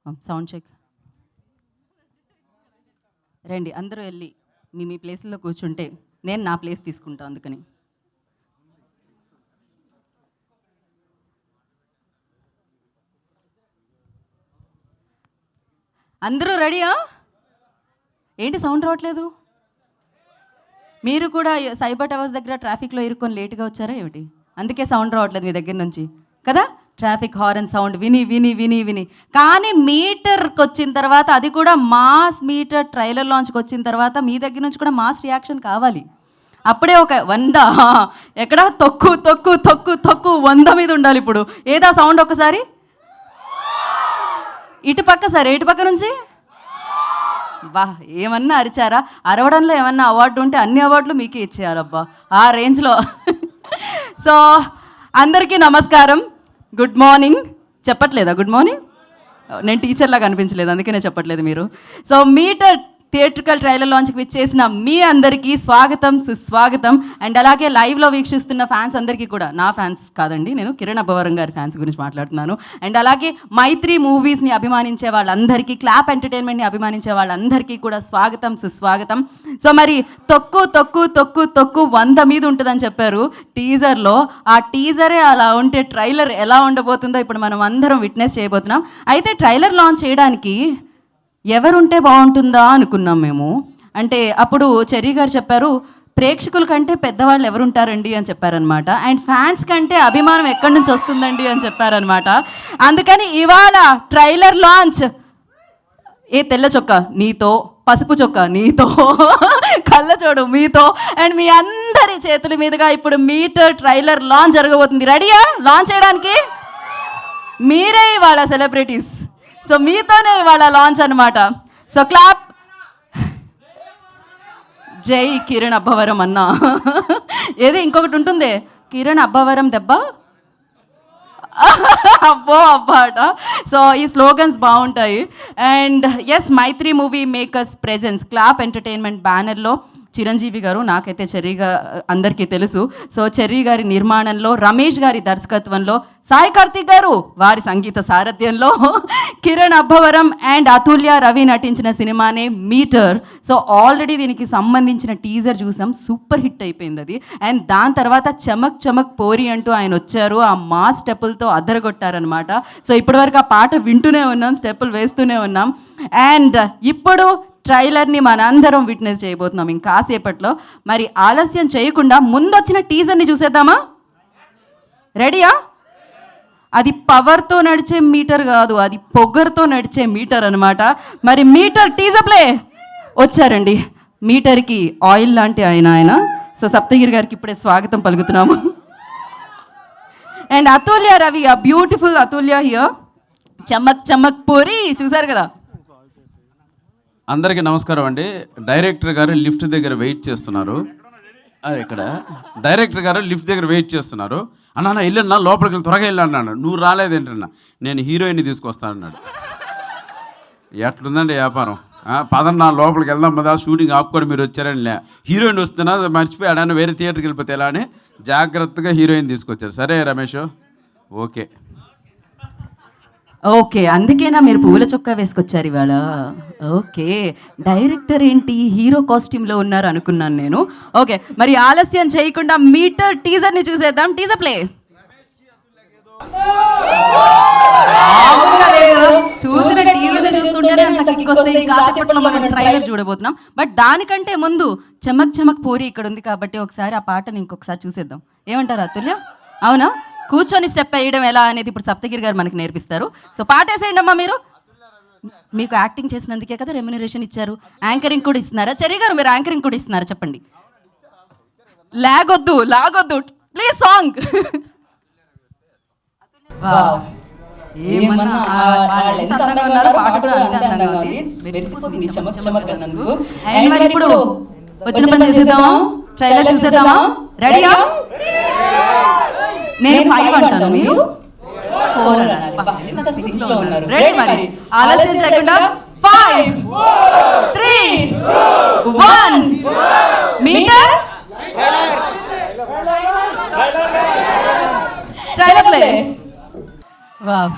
Sound check. రండి అందరూ వెళ్ళి మీ ప్లేస్లో కూర్చుంటే నేను నా ప్లేస్ తీసుకుంటా. అందుకని అందరూ రెడీయా? ఏంటి సౌండ్ రావట్లేదు? మీరు కూడా సైబర్ టవర్స్ దగ్గర ట్రాఫిక్లో ఇరుక్కొని లేట్గా వచ్చారా ఏమిటి? అందుకే సౌండ్ రావట్లేదు మీ దగ్గర నుంచి కదా. ట్రాఫిక్ హారన్ సౌండ్ విని విని విని విని కానీ మీటర్కి వచ్చిన తర్వాత, అది కూడా మాస్ మీటర్ ట్రైలర్ లాంచ్కి వచ్చిన తర్వాత మీ దగ్గర నుంచి కూడా మాస్ రియాక్షన్ కావాలి. అప్పుడే ఒక 100 ఎక్కడ తొక్కు తొక్కు తొక్కు తొక్కు 100 మీద ఉండాలి. ఇప్పుడు ఏదా సౌండ్ ఒకసారి ఇటుపక్క సరే, ఇటుపక్క నుంచి బా ఏమన్నా అరిచారా? అరవడంలో ఏమన్నా అవార్డు ఉంటే అన్ని అవార్డులు మీకే ఇచ్చేయాలబ్బా ఆ రేంజ్లో. సో అందరికీ నమస్కారం, గుడ్ మార్నింగ్. చెప్పట్లేదా గుడ్ మార్నింగ్? నేను టీచర్లాగా అనిపించలేదు, అందుకే నేను చెప్పట్లేదు మీరు. సో మీటర్ థియేట్రికల్ ట్రైలర్ లాంచ్కి విచ్చేసిన మీ అందరికీ స్వాగతం, సుస్వాగతం. అండ్ అలాగే లైవ్లో వీక్షిస్తున్న ఫ్యాన్స్ అందరికీ కూడా, నా ఫ్యాన్స్ కాదండి, నేను కిరణ్ అబ్బవరం గారి ఫ్యాన్స్ గురించి మాట్లాడుతున్నాను. అండ్ అలాగే మైత్రి మూవీస్ని అభిమానించే వాళ్ళందరికీ, క్లాప్ ఎంటర్టైన్మెంట్ని అభిమానించే వాళ్ళందరికీ కూడా స్వాగతం, సుస్వాగతం. సో మరి తొక్కు తొక్కు తొక్కు తొక్కు 100 మీద ఉంటుందని చెప్పారు టీజర్లో. ఆ టీజరే అలా ఉంటే ట్రైలర్ ఎలా ఉండబోతుందో ఇప్పుడు మనం అందరం విట్నెస్ చేయబోతున్నాం. అయితే ట్రైలర్ లాంచ్ చేయడానికి ఎవరుంటే బాగుంటుందా అనుకున్నాం మేము. అంటే అప్పుడు చెర్రీ గారు చెప్పారు, ప్రేక్షకుల కంటే పెద్దవాళ్ళు ఎవరుంటారండి అని చెప్పారనమాట. అండ్ ఫ్యాన్స్ కంటే అభిమానం ఎక్కడి నుంచి వస్తుందండి అని చెప్పారనమాట. అందుకని ఇవాళ ట్రైలర్ లాంచ్ ఏ తెల్ల చొక్కా నీతో, పసుపు చొక్కా నీతో, కళ్ళజోడు మీతో, అండ్ మీ అందరి చేతుల మీదుగా ఇప్పుడు మీటర్ ట్రైలర్ లాంచ్ జరగబోతుంది. రెడీయా లాంచ్ చేయడానికి? మీరే ఇవాళ సెలబ్రిటీస్, సో మీతోనే ఇవాళ లాంచ్ అనమాట. So clap. జై కిరణ్ అబ్బవరం అన్న. ఏది ఇంకొకటి ఉంటుంది, కిరణ్ అబ్బవరం దెబ్బ అబ్బో అబ్బాట. సో ఈ స్లోగన్స్ బాగుంటాయి. And yes, Mythri movie makers presents clap entertainment బ్యానర్లో చిరంజీవి గారు, నాకైతే చెర్రీగా అందరికీ తెలుసు. సో చెర్రీ గారి నిర్మాణంలో, రమేష్ గారి దర్శకత్వంలో, సాయి కార్తిక్ గారు వారి సంగీత సారథ్యంలో కిరణ్ అబ్బవరం అండ్ అతుల్య రవి నటించిన సినిమానే మీటర్. సో ఆల్రెడీ దీనికి సంబంధించిన టీజర్ చూసాం, సూపర్ హిట్ అయిపోయింది అది. అండ్ దాని తర్వాత చమక్ చమక్ పోరి అంటూ ఆయన వచ్చారు, ఆ మాస్ స్టెప్పులతో అద్దరగొట్టారనమాట. సో ఇప్పటివరకు ఆ పాట వింటూనే ఉన్నాం, స్టెప్పులు వేస్తూనే ఉన్నాం. అండ్ ఇప్పుడు ట్రైలర్ని మనందరం విట్నెస్ చేయబోతున్నాం ఇంకాసేపట్లో. మరి ఆలస్యం చేయకుండా ముందొచ్చిన టీజర్ని చూసేద్దామా? రెడీయా? అది పవర్తో నడిచే మీటర్ కాదు, అది పొగర్తో నడిచే మీటర్ అనమాట. మరి మీటర్ టీజర్ ప్లే వచ్చారండి. మీటర్కి ఆయిల్ లాంటి ఆయన. సో సప్తగిరి గారికి ఇప్పుడే స్వాగతం పలుకుతున్నాము. అండ్ అతుల్య రవి, ఆ బ్యూటిఫుల్ అతుల్య హియర్, చమక్ చమక్ పోరి చూసారు కదా. అందరికీ నమస్కారం అండి. డైరెక్టర్ గారు లిఫ్ట్ దగ్గర వెయిట్ చేస్తున్నారు. ఇక్కడ డైరెక్టర్ గారు లిఫ్ట్ దగ్గర వెయిట్ చేస్తున్నారు. అన్న వెళ్ళన్నా, లోపలికి వెళ్ళి త్వరగా వెళ్ళాను. నువ్వు రాలేదేంటన్నా? నేను హీరోయిన్ని తీసుకొస్తానన్నాడు. ఎట్లుందండి వ్యాపారం? పదన్నా లోపలికి వెళ్దాం కదా, షూటింగ్ ఆపుకొని మీరు వచ్చారని లే, హీరోయిన్ వస్తున్నా మర్చిపోయి అడన్నా వేరే థియేటర్కి వెళ్ళిపోతే ఎలా అని జాగ్రత్తగా హీరోయిన్ తీసుకొచ్చారు. సరే రమేష్, ఓకే ఓకే, అందుకేనా మీరు పూల చొక్కా వేసుకొచ్చారు ఇవాళ? ఓకే, డైరెక్టర్ ఏంటి హీరో కాస్ట్యూమ్లో ఉన్నారు అనుకున్నాను నేను. ఓకే, మరి ఆలస్యం చేయకుండా మీటర్ టీజర్ని చూసేద్దాం. Teaser play. చూసిన టీజర్ చూస్తుంటేనే అంత కిక్ వస్తాయి. కాసేపట్లో మనం ట్రైలర్ చూడబోతున్నాం. బట్ దానికంటే ముందు చమక్ చమక్ పోరి ఇక్కడ ఉంది కాబట్టి ఒకసారి ఆ పాటని ఇంకొకసారి చూసేద్దాం. ఏమంటారు అతుల్య? అవునా? కూర్చొని స్టెప్ వేయడం ఎలా అనేది ఇప్పుడు సప్తగిరి గారు మనకి నేర్పిస్తారు. సో పాట వేసేయండి అమ్మా. మీరు మీకు యాక్టింగ్ చేసినందుకే కదా రెమ్యునరేషన్ ఇచ్చారు. యాంకరింగ్ కూడా ఇస్తున్నారా? చెర్రీ గారు మీరు యాంకరింగ్ కూడా ఇస్తున్నారా? చెప్పండి. లాగొద్దు ప్లీజ్ సాంగ్. ఏమన్నా ఎంత అందంగా ఉన్నారో, పాట కూడా అంతే అందంగా ఉంది. మెరిసిపోతుంది చమక్ చమక్ అన్నందుకు. అండ్ మరి ఇప్పుడు వచ్చిన పని చేసేద్దామా? ట్రైలర్ చూసేద్దామా? రెడీయా? నేను 5 అంటాను, మీరు 4 అన్నారు. రెడీ? మరి ఆలస్యం చేయకుండా 5, 3, 1 Meter trailer play. Wow,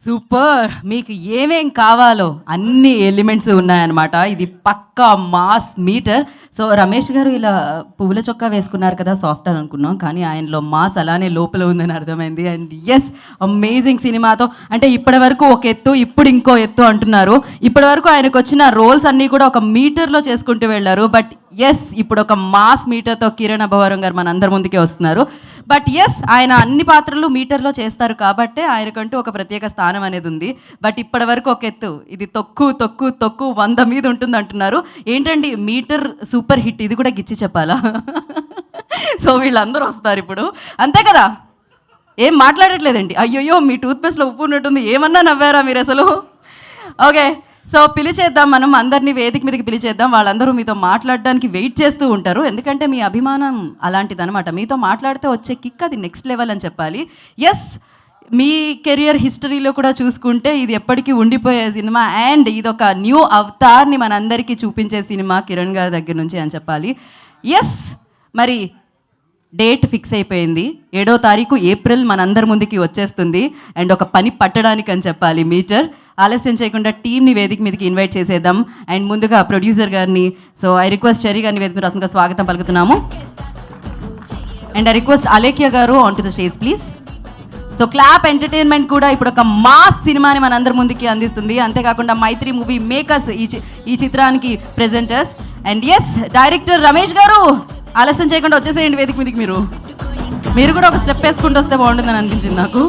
super. మీకు ఏమేం కావాలో అన్ని ఎలిమెంట్స్ ఉన్నాయన్నమాట. ఇది పక్కా mass Meter. So Ramesh garu ఇలా పువ్వుల చొక్కా వేసుకున్నారు కదా, సాఫ్ట్ అని అనుకున్నాం, కానీ ఆయనలో మాస్ అలానే లోపల ఉందని అర్థమైంది. అండ్ ఎస్, అమేజింగ్ సినిమాతో. అంటే ఇప్పటి వరకు ఒక ఎత్తు, ఇప్పుడు ఇంకో ఎత్తు అంటున్నారు. ఇప్పటి వరకు ఆయనకు వచ్చిన రోల్స్ అన్నీ కూడా ఒక మీటర్లో చేసుకుంటూ వెళ్ళారు. బట్ ఎస్, ఇప్పుడు ఒక మాస్ మీటర్తో కిరణ్ అబ్బవరం గారు మన అందరి ముందుకే వస్తున్నారు. బట్ ఎస్, ఆయన అన్ని పాత్రలు మీటర్లో చేస్తారు కాబట్టే ఆయనకంటూ ఒక ప్రత్యేక స్థానం అనేది ఉంది. బట్ ఇప్పటి వరకు ఒక ఎత్తు, ఇది తొక్కు తొక్కు తొక్కు 100 మీద ఉంటుంది అంటున్నారు. ఏంటండి మీటర్ సూపర్ హిట్, ఇది కూడా గిచ్చి చెప్పాలా? సో వీళ్ళందరూ వస్తారు ఇప్పుడు, అంతే కదా? ఏం మాట్లాడట్లేదండి. అయ్యోయ్యో, మీ టూత్పేస్ట్లో ఉప్పు ఉన్నట్టుంది, ఏమన్నా నవ్వారా మీరు అసలు? ఓకే, సో పిలిచేద్దాం, మనం అందరినీ వేదిక మీదకి పిలిచేద్దాం. వాళ్ళందరూ మీతో మాట్లాడడానికి వెయిట్ చేస్తూ ఉంటారు, ఎందుకంటే మీ అభిమానం అలాంటిదనమాట. మీతో మాట్లాడితే వచ్చే కిక్ అది నెక్స్ట్ లెవెల్ అని చెప్పాలి. ఎస్, మీ కెరియర్ హిస్టరీలో కూడా చూసుకుంటే ఇది ఎప్పటికీ ఉండిపోయే సినిమా. అండ్ ఇది ఒక న్యూ అవతార్ని మనందరికీ చూపించే సినిమా కిరణ్ గారి దగ్గర నుంచి అని చెప్పాలి. ఎస్, మరి డేట్ ఫిక్స్ అయిపోయింది. 7వ తారీఖు ఏప్రిల్ మనందరి ముందుకి వచ్చేస్తుంది. అండ్ ఒక పని పట్టడానికి అని చెప్పాలి మీటర్. ఆలస్యం చేయకుండా టీమ్ని వేదిక మీదకి ఇన్వైట్ చేసేద్దాం. అండ్ ముందుగా ప్రొడ్యూసర్ గారిని, సో ఐ రిక్వెస్ట్ చెర్రీ గారిని వేదిక రాసంగా స్వాగతం పలుకుతున్నాము. అండ్ ఐ రిక్వెస్ట్ అలేఖ్య గారు on to the stage please. So clap entertainment కూడా ఇప్పుడు ఒక మాస్ సినిమాని మనందరి ముందుకి అందిస్తుంది. అంతేకాకుండా మైత్రి మూవీ మేకర్స్ ఈ చిత్రానికి presenters. And yes, director Ramesh garu, ఆలస్యం చేయకుండా వచ్చేసేయండి వేదిక మీదకి. మీరు కూడా ఒక స్టెప్ వేసుకుంటూ వస్తే బాగుంటుందని అనిపించింది నాకు.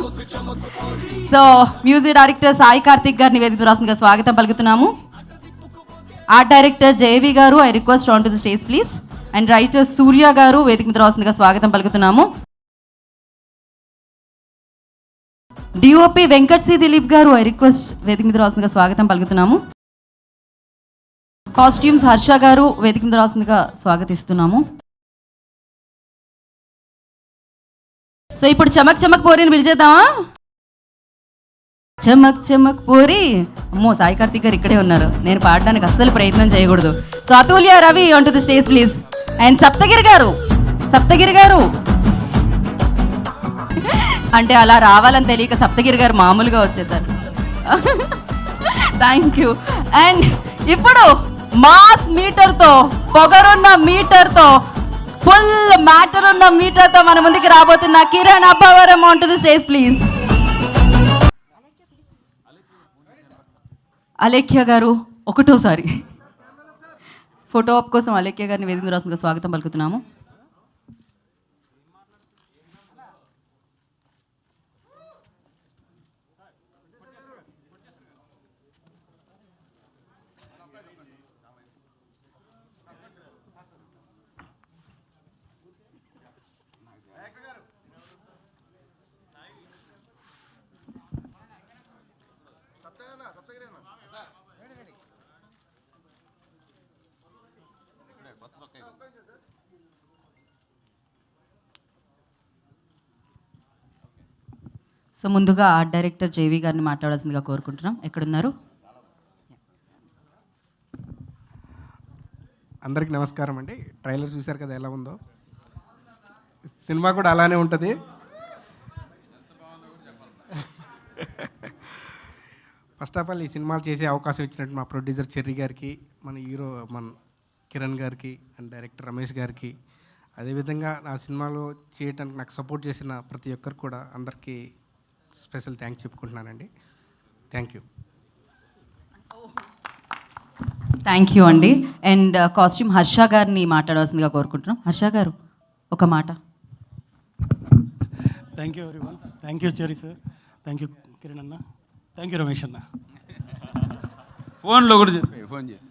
So music director Sai Karthik గారిని వేదిక రాసంగా స్వాగతం పలుకుతున్నాము. Art director JV garu, I request on to the stage please. And writer Surya garu వేదిక మీద రాసంగా స్వాగతం పలుకుతున్నాము. DOP Venkat C Dilip garu, I request వేదిక మీద రాసంగా స్వాగతం పలుకుతున్నాము. కాస్ట్యూమ్స్ హర్ష గారు వేదిక మీద రాసంగా స్వాగతిస్తున్నాము. సో ఇప్పుడు చమక్ చమక్ పోరిని పిలిచేద్దామా? చమక్ చమక్ పోరి. అమ్మో, సాయి కార్తిక్ గారు ఇక్కడే ఉన్నారు, నేను పాడడానికి అస్సలు ప్రయత్నం చేయకూడదు. So Atulya Ravi on to the stage please. And Saptagiri గారు అంటే అలా రావాలని తెలియక సప్తగిరి గారు మామూలుగా వచ్చేసారు. Thank you. అండ్ ఇప్పుడు మాస్ మీటర్తో, పొగరున్న మీటర్తో, ఫుల్ మ్యాటర్ ఉన్న మీటర్తో మన ముందుకు రాబోతున్న Kiran Abbavaram on to the stage please. Alekhya గారు ఒకటోసారి ఫోటో ఆప్ కోసం అలేఖ్య గారిని వేదిక రాసంగా స్వాగతం పలుకుతున్నాము. సో ముందుగా ఆర్ట్ డైరెక్టర్ జేవి గారిని మాట్లాడాల్సిందిగా కోరుకుంటున్నాం. ఎక్కడున్నారు? అందరికీ నమస్కారం అండి. ట్రైలర్ చూశారు కదా ఎలా ఉందో, సినిమా కూడా అలానే ఉంటుంది. ఫస్ట్ ఆఫ్ ఆల్ ఈ సినిమాలు చేసే అవకాశం ఇచ్చినట్టు మా ప్రొడ్యూసర్ చెర్రీ గారికి, మన హీరో మన కిరణ్ గారికి, అండ్ డైరెక్టర్ రమేష్ గారికి, అదేవిధంగా నా సినిమాలో చేయడానికి నాకు సపోర్ట్ చేసిన ప్రతి ఒక్కరికి కూడా అందరికీ స్పెషల్ థ్యాంక్స్ చెప్పుకుంటున్నానండి. Thank you. థ్యాంక్ యూ అండి. అండ్ కాస్ట్యూమ్ హర్ష గారిని మాట్లాడాల్సిందిగా కోరుకుంటున్నాం. హర్ష గారు ఒక మాట. Thank you everyone. Thank you Cherry sir. Thank you Kiran అన్న. థ్యాంక్ యూ రమేష్ అన్న. ఫోన్లో కూడా చెప్పి ఫోన్ చేసి.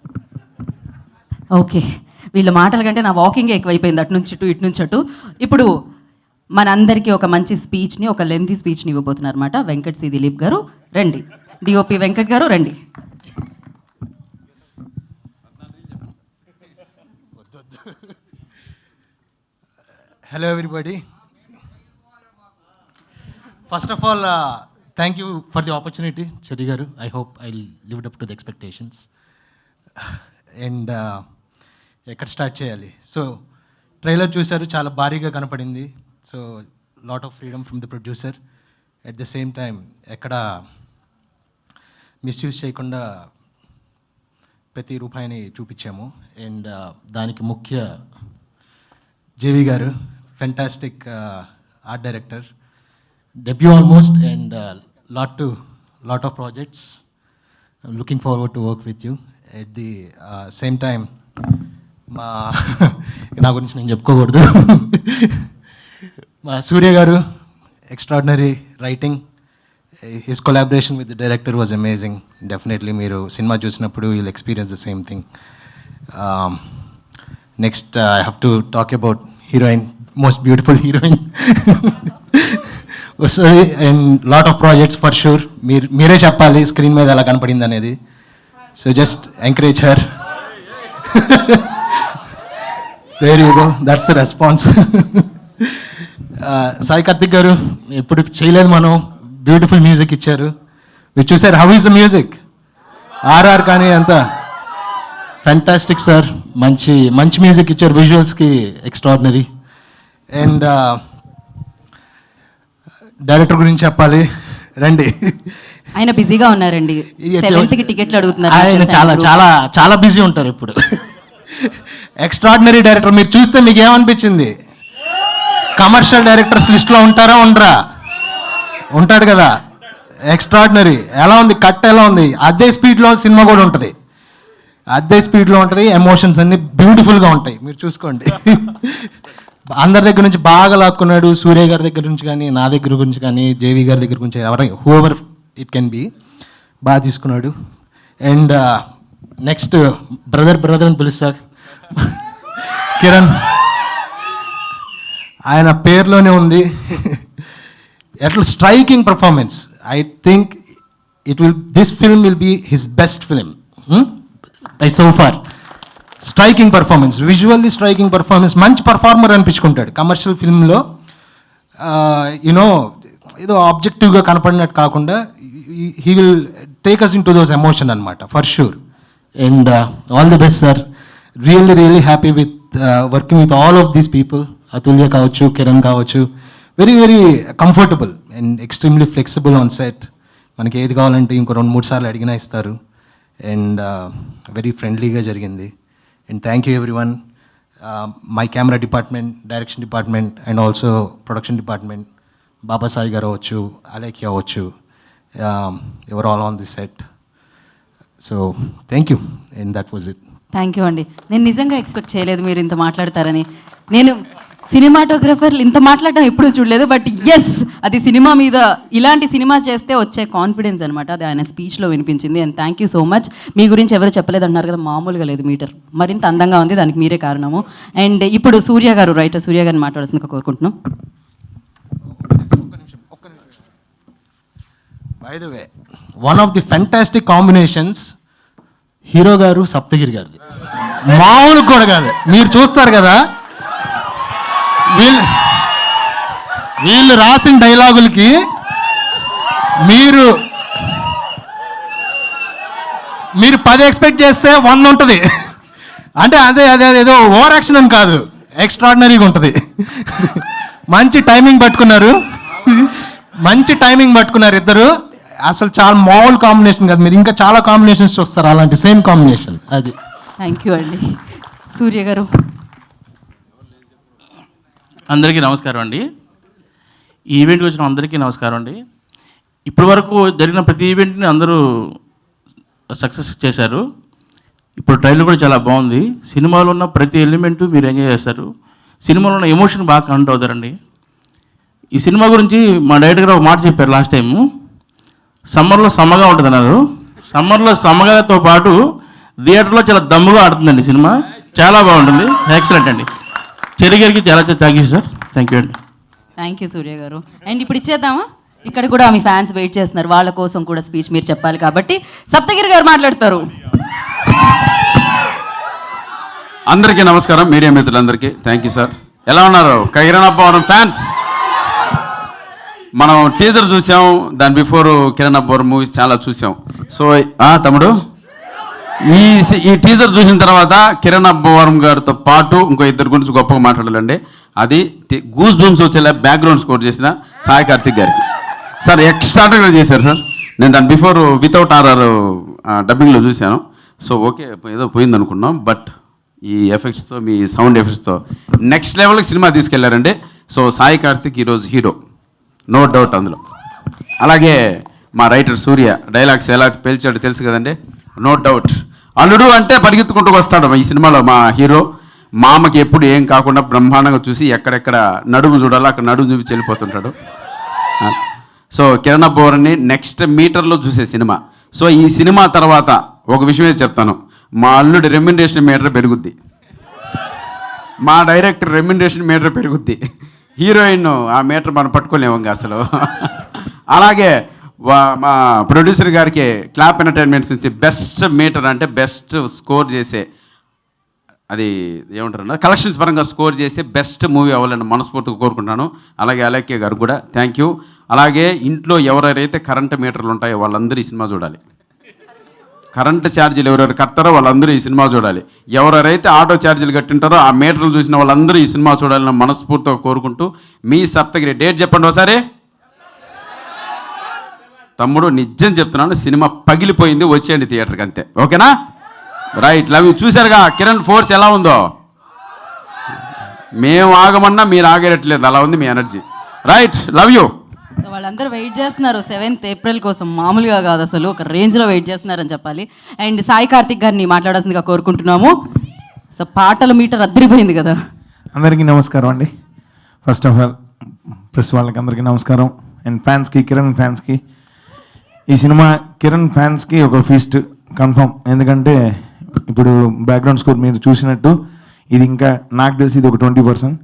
ఓకే, వీళ్ళ మాటల కంటే నా వాకింగే ఎక్కువైపోయింది, అటు నుంచి ఇటు నుంచి అటు. ఇప్పుడు మనందరికీ ఒక మంచి స్పీచ్ని, ఒక లెంతీ స్పీచ్ని ఇవ్వబోతున్నారు అనమాట వెంకట్ సి దిలీప్ గారు. రండి, డిఓపి వెంకట్ గారు రండి. Hello everybody. First of all, thank you for the opportunity, Cheri garu. I hope I'll lived up to the expectations. And ఎక్కడ స్టార్ట్ చేయాలి? సో ట్రైలర్ చూశారు, చాలా భారీగా కనపడింది. So lot of freedom from the producer. At the same time ఎక్కడ misuse చేయకుండా ప్రతి రూపాయిని చూపించాము. అండ్ దానికి ముఖ్య జేవి గారు, fantastic art director, debut almost, and lot of projects. I'm looking forward to work with you. At the same time, నా గురించి నేను చెప్పుకోకూడదు. మా Surya garu, extraordinary writing. His collaboration with the director was amazing. Definitely మీరు సినిమా చూసినప్పుడు you'll experience the same thing. Next I have to talk about heroine, most beautiful heroine వస్తుంది. And lot of projects for sure. మీరే చెప్పాలి screen మీద ఎలా కనపడింది అనేది. So just encourage her. There you go, that's the response. Sai Karthik garu, ఎప్పుడు చేయలేదు మనం, బ్యూటిఫుల్ మ్యూజిక్ ఇచ్చారు. మీరు చూసారు, how is the music? RR కానీ అంతా ఫ్యాంటాస్టిక్ సార్. మంచి మంచి మ్యూజిక్ ఇచ్చారు, విజువల్స్కి ఎక్స్ట్రాడినరీ. అండ్ డైరెక్టర్ గురించి చెప్పాలి, రండి. ఆయన బిజీగా ఉన్నారండి, 7th టికెట్లు అడుగుతున్నారు. ఆయన చాలా చాలా చాలా బిజీ ఉంటారు ఇప్పుడు. Extraordinary director. మీరు చూస్తే మీకు ఏమనిపించింది? కమర్షియల్ డైరెక్టర్స్ లిస్ట్లో ఉంటారా ఉండరా? ఉంటాడు కదా. ఎక్స్ట్రాడినరీ. ఎలా ఉంది కట్, ఎలా ఉంది? అదే స్పీడ్లో సినిమా కూడా ఉంటుంది, అదే స్పీడ్లో ఉంటుంది. ఎమోషన్స్ అన్నీ బ్యూటిఫుల్గా ఉంటాయి, మీరు చూసుకోండి. అందరి దగ్గర నుంచి బాగా లాక్కున్నాడు. సూర్య గారి దగ్గర నుంచి కానీ, నా దగ్గర గురించి కానీ, జేవి గారి దగ్గర గురించి, హూఎవర్ ఇట్ కెన్ బి, బాగా తీసుకున్నాడు. అండ్ నెక్స్ట్ బ్రదర్ అని పిలుస్తారు కిరణ్. ఆయన పేరులోనే ఉంది. ఎట్లా striking performance. I think this film will be his best film by so far. Striking performance, visually striking performance. మంచి పర్ఫార్మర్ అనిపించుకుంటాడు కమర్షియల్ ఫిల్మ్లో. యునో ఏదో ఆబ్జెక్టివ్గా కనపడినట్టు కాకుండా he will take us in to those emotion అనమాట, for sure. And all the best sir. Really happy with working with all of these people. Atulya కావచ్చు, కిరణ్ కావచ్చు. Very comfortable and extremely flexible on set. మనకి ఏది కావాలంటే ఇంకో 2-3 సార్లు అడిగినా ఇస్తారు. అండ్ వెరీ ఫ్రెండ్లీగా జరిగింది. And thank you everyone. My camera department, direction department, and also production department. Baba Sai garu అవ్వచ్చు, అలేఖ్య అవ్వచ్చు, ఎవరు all on the set. So thank you. And that was it. Thank you అండి. నేను నిజంగా ఎక్స్పెక్ట్ చేయలేదు మీరు ఇంత మాట్లాడతారని. నేను సినిమాటోగ్రఫర్లు ఇంత మాట్లాడటం ఎప్పుడూ చూడలేదు. బట్ ఎస్, అది సినిమా మీద, ఇలాంటి సినిమా చేస్తే వచ్చే కాన్ఫిడెన్స్ అనమాట, అది ఆయన స్పీచ్లో వినిపించింది. And thank you so much. మీ గురించి ఎవరు చెప్పలేదు అంటున్నారు కదా, మామూలుగా లేదు మీటర్, మరింత అందంగా ఉంది, దానికి మీరే కారణము. అండ్ ఇప్పుడు సూర్య గారు, రైటర్ సూర్య గారిని మాట్లాడాల్సిందిగా కోరుకుంటున్నాం. By the way, one of the fantastic combinations hero గారు, సప్తగిరి గారిది. మామూలు కూడా కాదు. మీరు చూస్తారు కదా, వీళ్ళు రాసిన డైలాగులకి మీరు 10 ఎక్స్పెక్ట్ చేస్తే 1 ఉంటుంది. అంటే అదే ఏదో ఓవర్ యాక్షన్ అని కాదు, ఎక్స్ట్రాడినరీగా ఉంటుంది. మంచి టైమింగ్ పట్టుకున్నారు ఇద్దరు. అసలు చాలా మామూలు కాంబినేషన్ కాదు. మీరు ఇంకా చాలా కాంబినేషన్స్ చూస్తారు అలాంటి సేమ్ కాంబినేషన్. అది. థ్యాంక్ యూ అండి. సూర్య గారు. అందరికీ నమస్కారం అండి. ఈ ఈవెంట్కి వచ్చిన అందరికీ నమస్కారం అండి. ఇప్పటి వరకు జరిగిన ప్రతి ఈవెంట్ని అందరూ సక్సెస్ చేశారు. ఇప్పుడు ట్రైలర్ కూడా చాలా బాగుంది. సినిమాలో ఉన్న ప్రతి ఎలిమెంటు మీరు ఎంజాయ్ చేస్తారు. సినిమాలో ఉన్న ఎమోషన్ బాగా కనెక్ట్ అవుతారండి. ఈ సినిమా గురించి మా డైరెక్టర్ గారు ఒక మాట చెప్పారు లాస్ట్ టైము. సమ్మర్లో సమ్మగా ఉంటుంది అన్నారు. సమ్మర్లో సమ్మగాతో పాటు థియేటర్లో చాలా దమ్ముగా ఆడుతుందండి సినిమా. చాలా బాగుంటుంది. ఎక్సలెంట్ అండి. చెర్రీ గారికి చాలా thank you sir. Thank you అండి. థ్యాంక్ యూ సూర్య గారు. అండ్ ఇప్పుడు ఇచ్చేద్దామా? ఇక్కడ కూడా మీ ఫ్యాన్స్ వెయిట్ చేస్తున్నారు, వాళ్ళ కోసం కూడా స్పీచ్ మీరు చెప్పాలి కాబట్టి సప్తగిరి గారు మాట్లాడతారు. అందరికీ నమస్కారం, మీడియా మిత్రులందరికీ థ్యాంక్ యూ సార్. ఎలా ఉన్నారు కిరణ్ అబ్బవరం ఫ్యాన్స్? మనం టీజర్ చూసాం, దాని బిఫోర్ కిరణ్ అబ్బవరం మూవీస్ చాలా చూసాం. సో తమ్ముడు, ఈ టీజర్ చూసిన తర్వాత కిరణ్ అబ్బవరం గారితో పాటు ఇంకో ఇద్దరు గురించి గొప్పగా మాట్లాడాలండి. అది గూస్ బూమ్స్ వచ్చేలా బ్యాక్గ్రౌండ్ స్కోర్ చేసిన సాయి కార్తిక్ గారికి. సార్ ఎక్స్ట్రాడనరీ చేశారు సార్. నేను దాని బిఫోర్ వితౌట్ ఆర్ఆర్ డబ్బింగ్లో చూశాను. సో ఓకే ఏదో పోయింది అనుకున్నాం, బట్ ఈ ఎఫెక్ట్స్తో మీ సౌండ్ ఎఫెక్ట్స్తో నెక్స్ట్ లెవెల్కి సినిమా తీసుకెళ్లారండి. సో సాయి కార్తిక్ ఈరోజు హీరో, నో డౌట్ అందులో. అలాగే మా రైటర్ సూర్య డైలాగ్స్ ఎలా పేల్చాడో తెలుసు కదండి, నో డౌట్. అల్లుడు అంటే పరిగెత్తుకుంటూ వస్తాడు ఈ సినిమాలో మా హీరో. మా అమ్మకి ఎప్పుడు ఏం కాకుండా బ్రహ్మాండంగా చూసి ఎక్కడెక్కడ నడుము చూడాలో అక్కడ నడుము చూపించి వెళ్ళిపోతుంటాడు. సో కిరణ్ అబ్బోరని నెక్స్ట్ మీటర్లో చూసే సినిమా. సో ఈ సినిమా తర్వాత ఒక విషయమే చెప్తాను, మా అల్లుడి రెమ్యునరేషన్ మీటర్ పెరుగుద్ది, మా డైరెక్టర్ రెమ్యునరేషన్ మీటర్ పెరుగుద్ది, హీరోయిన్ ఆ మీటర్ మనం పట్టుకోలేము ఇంకా అసలు. అలాగే మా ప్రొడ్యూసర్ గారికి క్లాప్ ఎంటర్టైన్మెంట్స్ నుంచి బెస్ట్ మీటర్ అంటే బెస్ట్ స్కోర్ చేసే, అది ఏమంటారు కలెక్షన్స్ పరంగా స్కోర్ చేసి బెస్ట్ మూవీ అవ్వాలని మనస్ఫూర్తిగా కోరుకుంటున్నాను. అలాగే అలక్య గారు కూడా థ్యాంక్ యూ. అలాగే ఇంట్లో ఎవరెవరైతే కరెంట్ మీటర్లు ఉంటాయో వాళ్ళందరూ ఈ సినిమా చూడాలి. కరెంట్ ఛార్జీలు ఎవరెవరు కడతారో వాళ్ళందరూ ఈ సినిమా చూడాలి. ఎవరెవరైతే ఆటో ఛార్జీలు కట్టింటారో ఆ మీటర్లు చూసిన వాళ్ళందరూ ఈ సినిమా చూడాలని మనస్ఫూర్తిగా కోరుకుంటూ మీ సప్తగిరి డేట్ చెప్పండి ఒకసారి. తమ్ముడు నిజం చెప్తున్నాను, సినిమా పగిలిపోయింది, వచ్చేయండి థియేటర్కి అంతే, ఓకేనా? Right, love you. చూశారుగా కిరణ్ ఫోర్స్ ఎలా ఉందో, మేము ఆగమన్నా మీరు ఆగేటట్లేదు, అలా ఉంది మీ energy. Right, love you. So వాళ్ళందరూ వెయిట్ చేస్తున్నారు 7th ఏప్రిల్ కోసం, మామూలుగా కాదు అసలు, ఒక రేంజ్లో వెయిట్ చేస్తున్నారని చెప్పాలి. అండ్ సాయి కార్తిక్ గారిని మాట్లాడాల్సిందిగా కోరుకుంటున్నాము. సో పాటల మీటర్ అద్దరిపోయింది కదా. అందరికీ నమస్కారం అండి. ఫస్ట్ ఆఫ్ ఆల్ ప్రెస్ వాళ్ళకి అందరికీ నమస్కారం. అండ్ ఫ్యాన్స్కి, కిరణ్ ఫ్యాన్స్కి, ఈ సినిమా కిరణ్ ఫ్యాన్స్కి ఒక ఫీస్ట్ కన్ఫర్మ్. ఎందుకంటే ఇప్పుడు బ్యాక్గ్రౌండ్ స్కోర్ మీరు చూసినట్టు ఇది ఇంకా నాకు తెలిసి ఇది ఒక 20%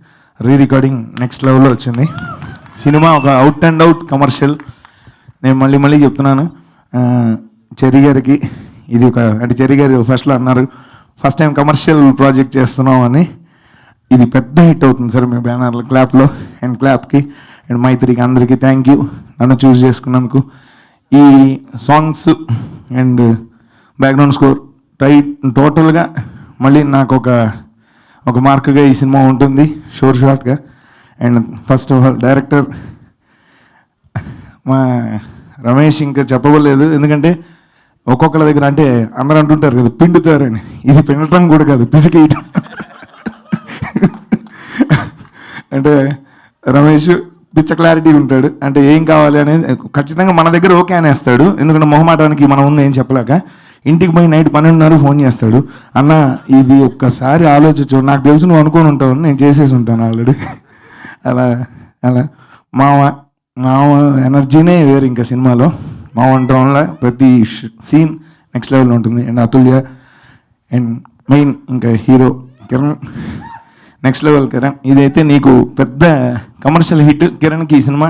రీ రికార్డింగ్ నెక్స్ట్ లెవెల్లో వచ్చింది. సినిమా ఒక అవుట్ అండ్ అవుట్ కమర్షియల్. నేను మళ్ళీ చెప్తున్నాను, చెర్రీ గారికి ఇది ఒక, అంటే చెర్రీ గారు ఫస్ట్లో అన్నారు ఫస్ట్ టైం కమర్షియల్ ప్రాజెక్ట్ చేస్తున్నాం అని. ఇది పెద్ద హిట్ అవుతుంది సార్ మీ బ్యానర్లో, క్లాప్లో. అండ్ క్లాప్కి అండ్ మైత్రికి అందరికీ థ్యాంక్ యూ నన్ను చూస్ చేసుకున్నందుకు. ఈ సాంగ్స్ అండ్ బ్యాక్గ్రౌండ్ స్కోర్ టోటల్గా మళ్ళీ నాకు ఒక మార్కుగా ఈ సినిమా ఉంటుంది, షార్ట్గా. And first of all director మా రమేష్ ఇంకా చెప్పలేదు, ఎందుకంటే ఒక్కొక్కళ్ళ దగ్గర అంటే అందరూ అంటుంటారు కదా పిండుతారని, ఇది పిండటం కూడా కాదు, పిసికేయటం. అంటే రమేష్ పిచ్చ క్లారిటీ ఉంటాడు, అంటే ఏం కావాలి అనేది ఖచ్చితంగా మన దగ్గర ఓకే అనేస్తాడు. ఎందుకంటే మొహమాటానికి మనం ఉంది ఏం చెప్పలేక, ఇంటికి పోయి నైట్ 12:30 ఫోన్ చేస్తాడు, అన్న ఇది ఒక్కసారి ఆలోచించు, నాకు తెలుసు నువ్వు అనుకొని ఉంటావు, నేను చేసేసి ఉంటాను ఆల్రెడీ. అలా మావ ఎనర్జీనే వేరు ఇంకా సినిమాలో. మావ ఉండటం వల్ల ప్రతి సీన్ నెక్స్ట్ లెవెల్లో ఉంటుంది. అండ్ అతుల్య అండ్ మెయిన్ ఇంకా hero Kiran next level. Kiran ఇదైతే నీకు పెద్ద కమర్షియల్ హిట్. కిరణ్కి ఈ సినిమా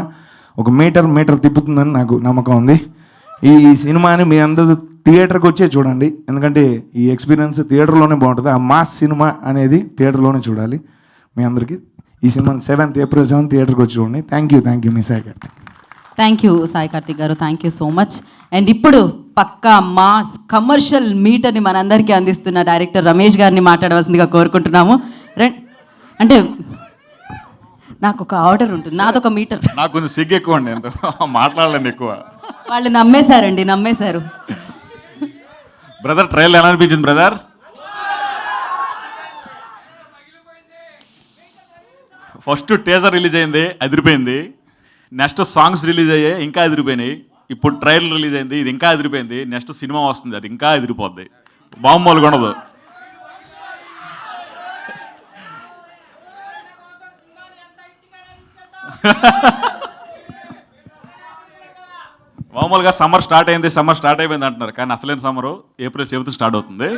ఒక మీటర్ తిప్పుతుందని నాకు నమ్మకం ఉంది. ఈ సినిమాని మీ అందరూ థియేటర్కి వచ్చే చూడండి, ఎందుకంటే ఈ ఎక్స్పీరియన్స్ థియేటర్లోనే బాగుంటుంది. ఆ మాస్ సినిమా అనేది థియేటర్లోనే చూడాలి. మీ అందరికీ ఈ సినిమా 7th ఏప్రిల్ థియేటర్కి వచ్చి చూడండి. థ్యాంక్ యూ మీ సాయి గారు. థ్యాంక్ యూ సాయి కార్తిక్ గారు, thank you so much. And ఇప్పుడు పక్కా మాస్ కమర్షియల్ మీటర్ని మనందరికీ అందిస్తున్న డైరెక్టర్ రమేష్ గారిని మాట్లాడవలసిందిగా కోరుకుంటున్నాము. అంటే నాకు ఒక ఆర్డర్ ఉంటుంది, నాదొక మీటర్. నాకు కొంచెం సిగ్గు ఎక్కువ అండి, ఎంత మాట్లాడలేండి ఎక్కువ. వాళ్ళు నమ్మేశారు. బ్రదర్ ట్రైల్ ఎలా అనిపించింది బ్రదర్? ఫస్ట్ టీజర్ రిలీజ్ అయింది, అదిరిపోయింది. నెక్స్ట్ సాంగ్స్ రిలీజ్ అయ్యాయి, ఇంకా అదిరిపోయినాయి. ఇప్పుడు ట్రైలర్ రిలీజ్ అయింది, ఇది ఇంకా అదిరిపోయింది. నెక్స్ట్ సినిమా వస్తుంది, అది ఇంకా అదిరిపోద్ది, బాంబోలు కొనదు. మామూలుగా సమ్మర్ స్టార్ట్ అయిపోయింది అంటున్నారు, కానీ అసలైన సమ్మరు ఏప్రిల్ 7th స్టార్ట్ అవుతుంది.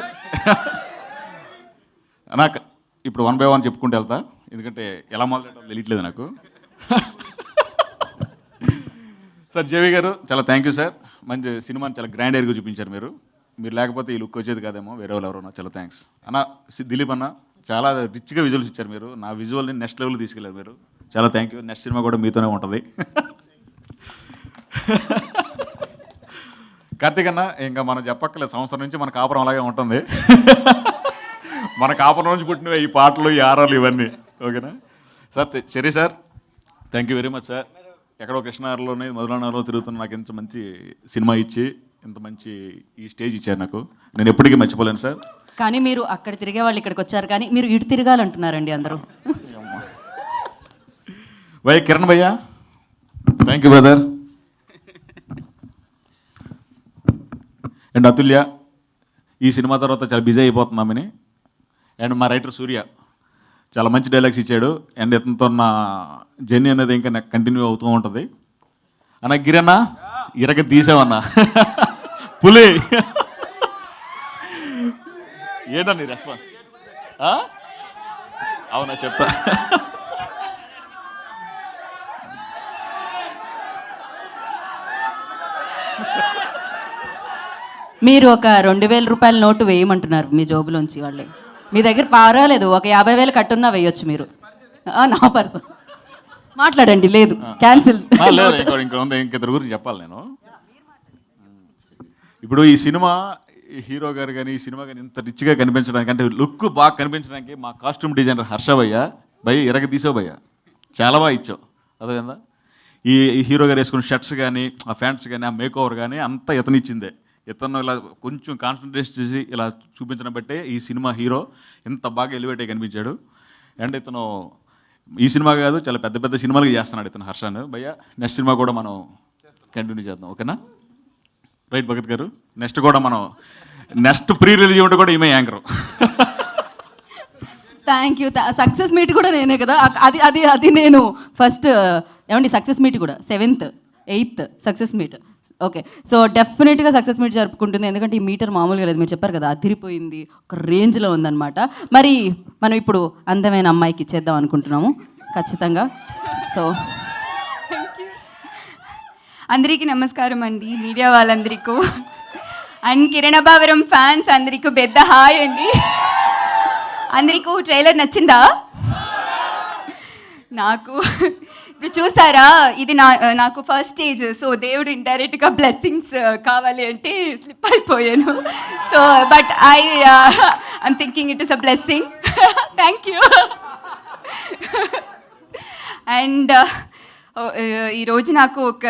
నాకు ఇప్పుడు 1 by 1 చెప్పుకుంటూ వెళ్తా, ఎందుకంటే ఎలా మొదలెట్టాలో తెలియట్లేదు నాకు. సార్ జేవి గారు చాలా థ్యాంక్ యూ సార్, మంచి సినిమాని చాలా గ్రాండ్ ఎయిర్గా చూపించారు మీరు. లేకపోతే ఈ లుక్ వచ్చేది కాదేమో, వేరే వాళ్ళు ఎవరన్నా. చాలా థ్యాంక్స్ అన్న. దిలీప్ అన్న చాలా రిచ్గా విజువల్స్ ఇచ్చారు మీరు, నా విజువల్ని నెక్స్ట్ లెవెల్ తీసుకెళ్ళారు మీరు. చాలా థ్యాంక్ యూ. నెక్స్ట్ సినిమా కూడా మీతోనే ఉంటుంది. కార్తీక్ అన్న ఇంకా మనం చెప్పక్కలేదు, సంవత్సరం నుంచి మన కాపురం అలాగే ఉంటుంది. మన కాపురం నుంచి పుట్టినవి ఈ పాటలు, ఈ ఆరాలు, ఇవన్నీ. ఓకేనా sir? Cherry sir thank you very much sir. ఎక్కడో కృష్ణాలోనే మొదలనగర్లో తిరుగుతున్న నాకు ఇంత మంచి సినిమా ఇచ్చి ఇంత మంచి ఈ స్టేజ్ ఇచ్చారు నాకు. నేను ఎప్పటికీ మర్చిపోలేను సార్. కానీ మీరు అక్కడ తిరిగే వాళ్ళు ఇక్కడికి వచ్చారు, కానీ మీరు ఇటు తిరగాలంటున్నారండి అందరూ. భయ్య కిరణ్ భయ్య, thank you brother. And Atulya, ఈ సినిమా తర్వాత చాలా బిజీ అయిపోతున్నామని. అండ్ మా రైటర్ సూర్య చాలా మంచి డైలాగ్స్ ఇచ్చాడు. అండ్ ఇతనితో నా జర్నీ అనేది ఇంకా నాకు కంటిన్యూ అవుతూ ఉంటుంది. అన్న గిరన్న ఇరగ తీసావన్నా పులి. ఏంటన్నా నీ రెస్పాన్స్? అవునా చెప్తా. మీరు ఒక 2000 రూపాయల నోటు వేయమంటున్నారు మీ జోబులోంచి వాళ్ళు. మీ దగ్గర పర్వాలేదు, ఒక 50,000 కట్టున్నా వేయొచ్చు మీరు. నా పర్సన్ మాట్లాడండి, లేదు క్యాన్సిల్. లేదు ఇంకిద్దరు గురించి చెప్పాలి నేను. ఇప్పుడు ఈ సినిమా హీరో గారు కానీ ఈ సినిమా కానీ ఇంత రిచ్గా కనిపించడానికి, అంటే లుక్ బాగా కనిపించడానికి మా కాస్ట్యూమ్ డిజైనర్ హర్ష భయ్య ఇరగ తీసావు భయ్య, చాలా బాగా ఇచ్చావు. అదేందా ఈ హీరో గారు వేసుకున్న షర్ట్స్ కానీ ఆ ప్యాంట్స్ కానీ ఆ మేక్ ఓవర్ కానీ అంతా ఇతను ఇచ్చిందే. ఇతను ఇలా కొంచెం కాన్సన్ట్రేట్ చేసి ఇలా చూపించడం బట్టే ఈ సినిమా హీరో ఇంత బాగా ఎలివేట్ అయ్యి కనిపించాడు. అండ్ ఇతను ఈ సినిమా కాదు చాలా పెద్ద పెద్ద సినిమాలు చేస్తున్నాడు ఇతను హర్షాను భయ్య. నెక్స్ట్ సినిమా కూడా మనం కంటిన్యూ చేద్దాం, ఓకేనా? రైట్ భగత్ గారు, నెక్స్ట్ కూడా మనం నెక్స్ట్ ప్రీ రిలీజ్ ఉంటే కూడా ఈమె anchor. Thank you. Success meet కూడా నేనే కదా. అది అది అది నేను ఫస్ట్ ఏమండి సక్సెస్ మీట్ కూడా 7th 8th success meet. Okay, so డెఫినెట్గా సక్సెస్ మీట్ జరుపుకుంటుంది. ఎందుకంటే ఈ మీటర్ మామూలుగా లేదు, మీరు చెప్పారు కదా, అదిరిపోయింది, ఒక రేంజ్లో ఉందన్నమాట. మరి మనం ఇప్పుడు అందమైన అమ్మాయికి ఇచ్చేద్దాం అనుకుంటున్నాము ఖచ్చితంగా. సో అందరికీ నమస్కారం అండి, మీడియా వాళ్ళందరికీ అండ్ కిరణబావరం ఫ్యాన్స్ అందరికీ పెద్ద హాయ్ అండి. అందరికీ ట్రైలర్ నచ్చిందా? నాకు ఇప్పుడు చూసారా, ఇది నాకు ఫస్ట్ స్టేజ్. సో దేవుడు ఇండైరెక్ట్గా బ్లెస్సింగ్స్ కావాలి అంటే స్లిప్ అయిపోయాను. So but I'm thinking it is a blessing. Thank you. And ఈరోజు నాకు ఒక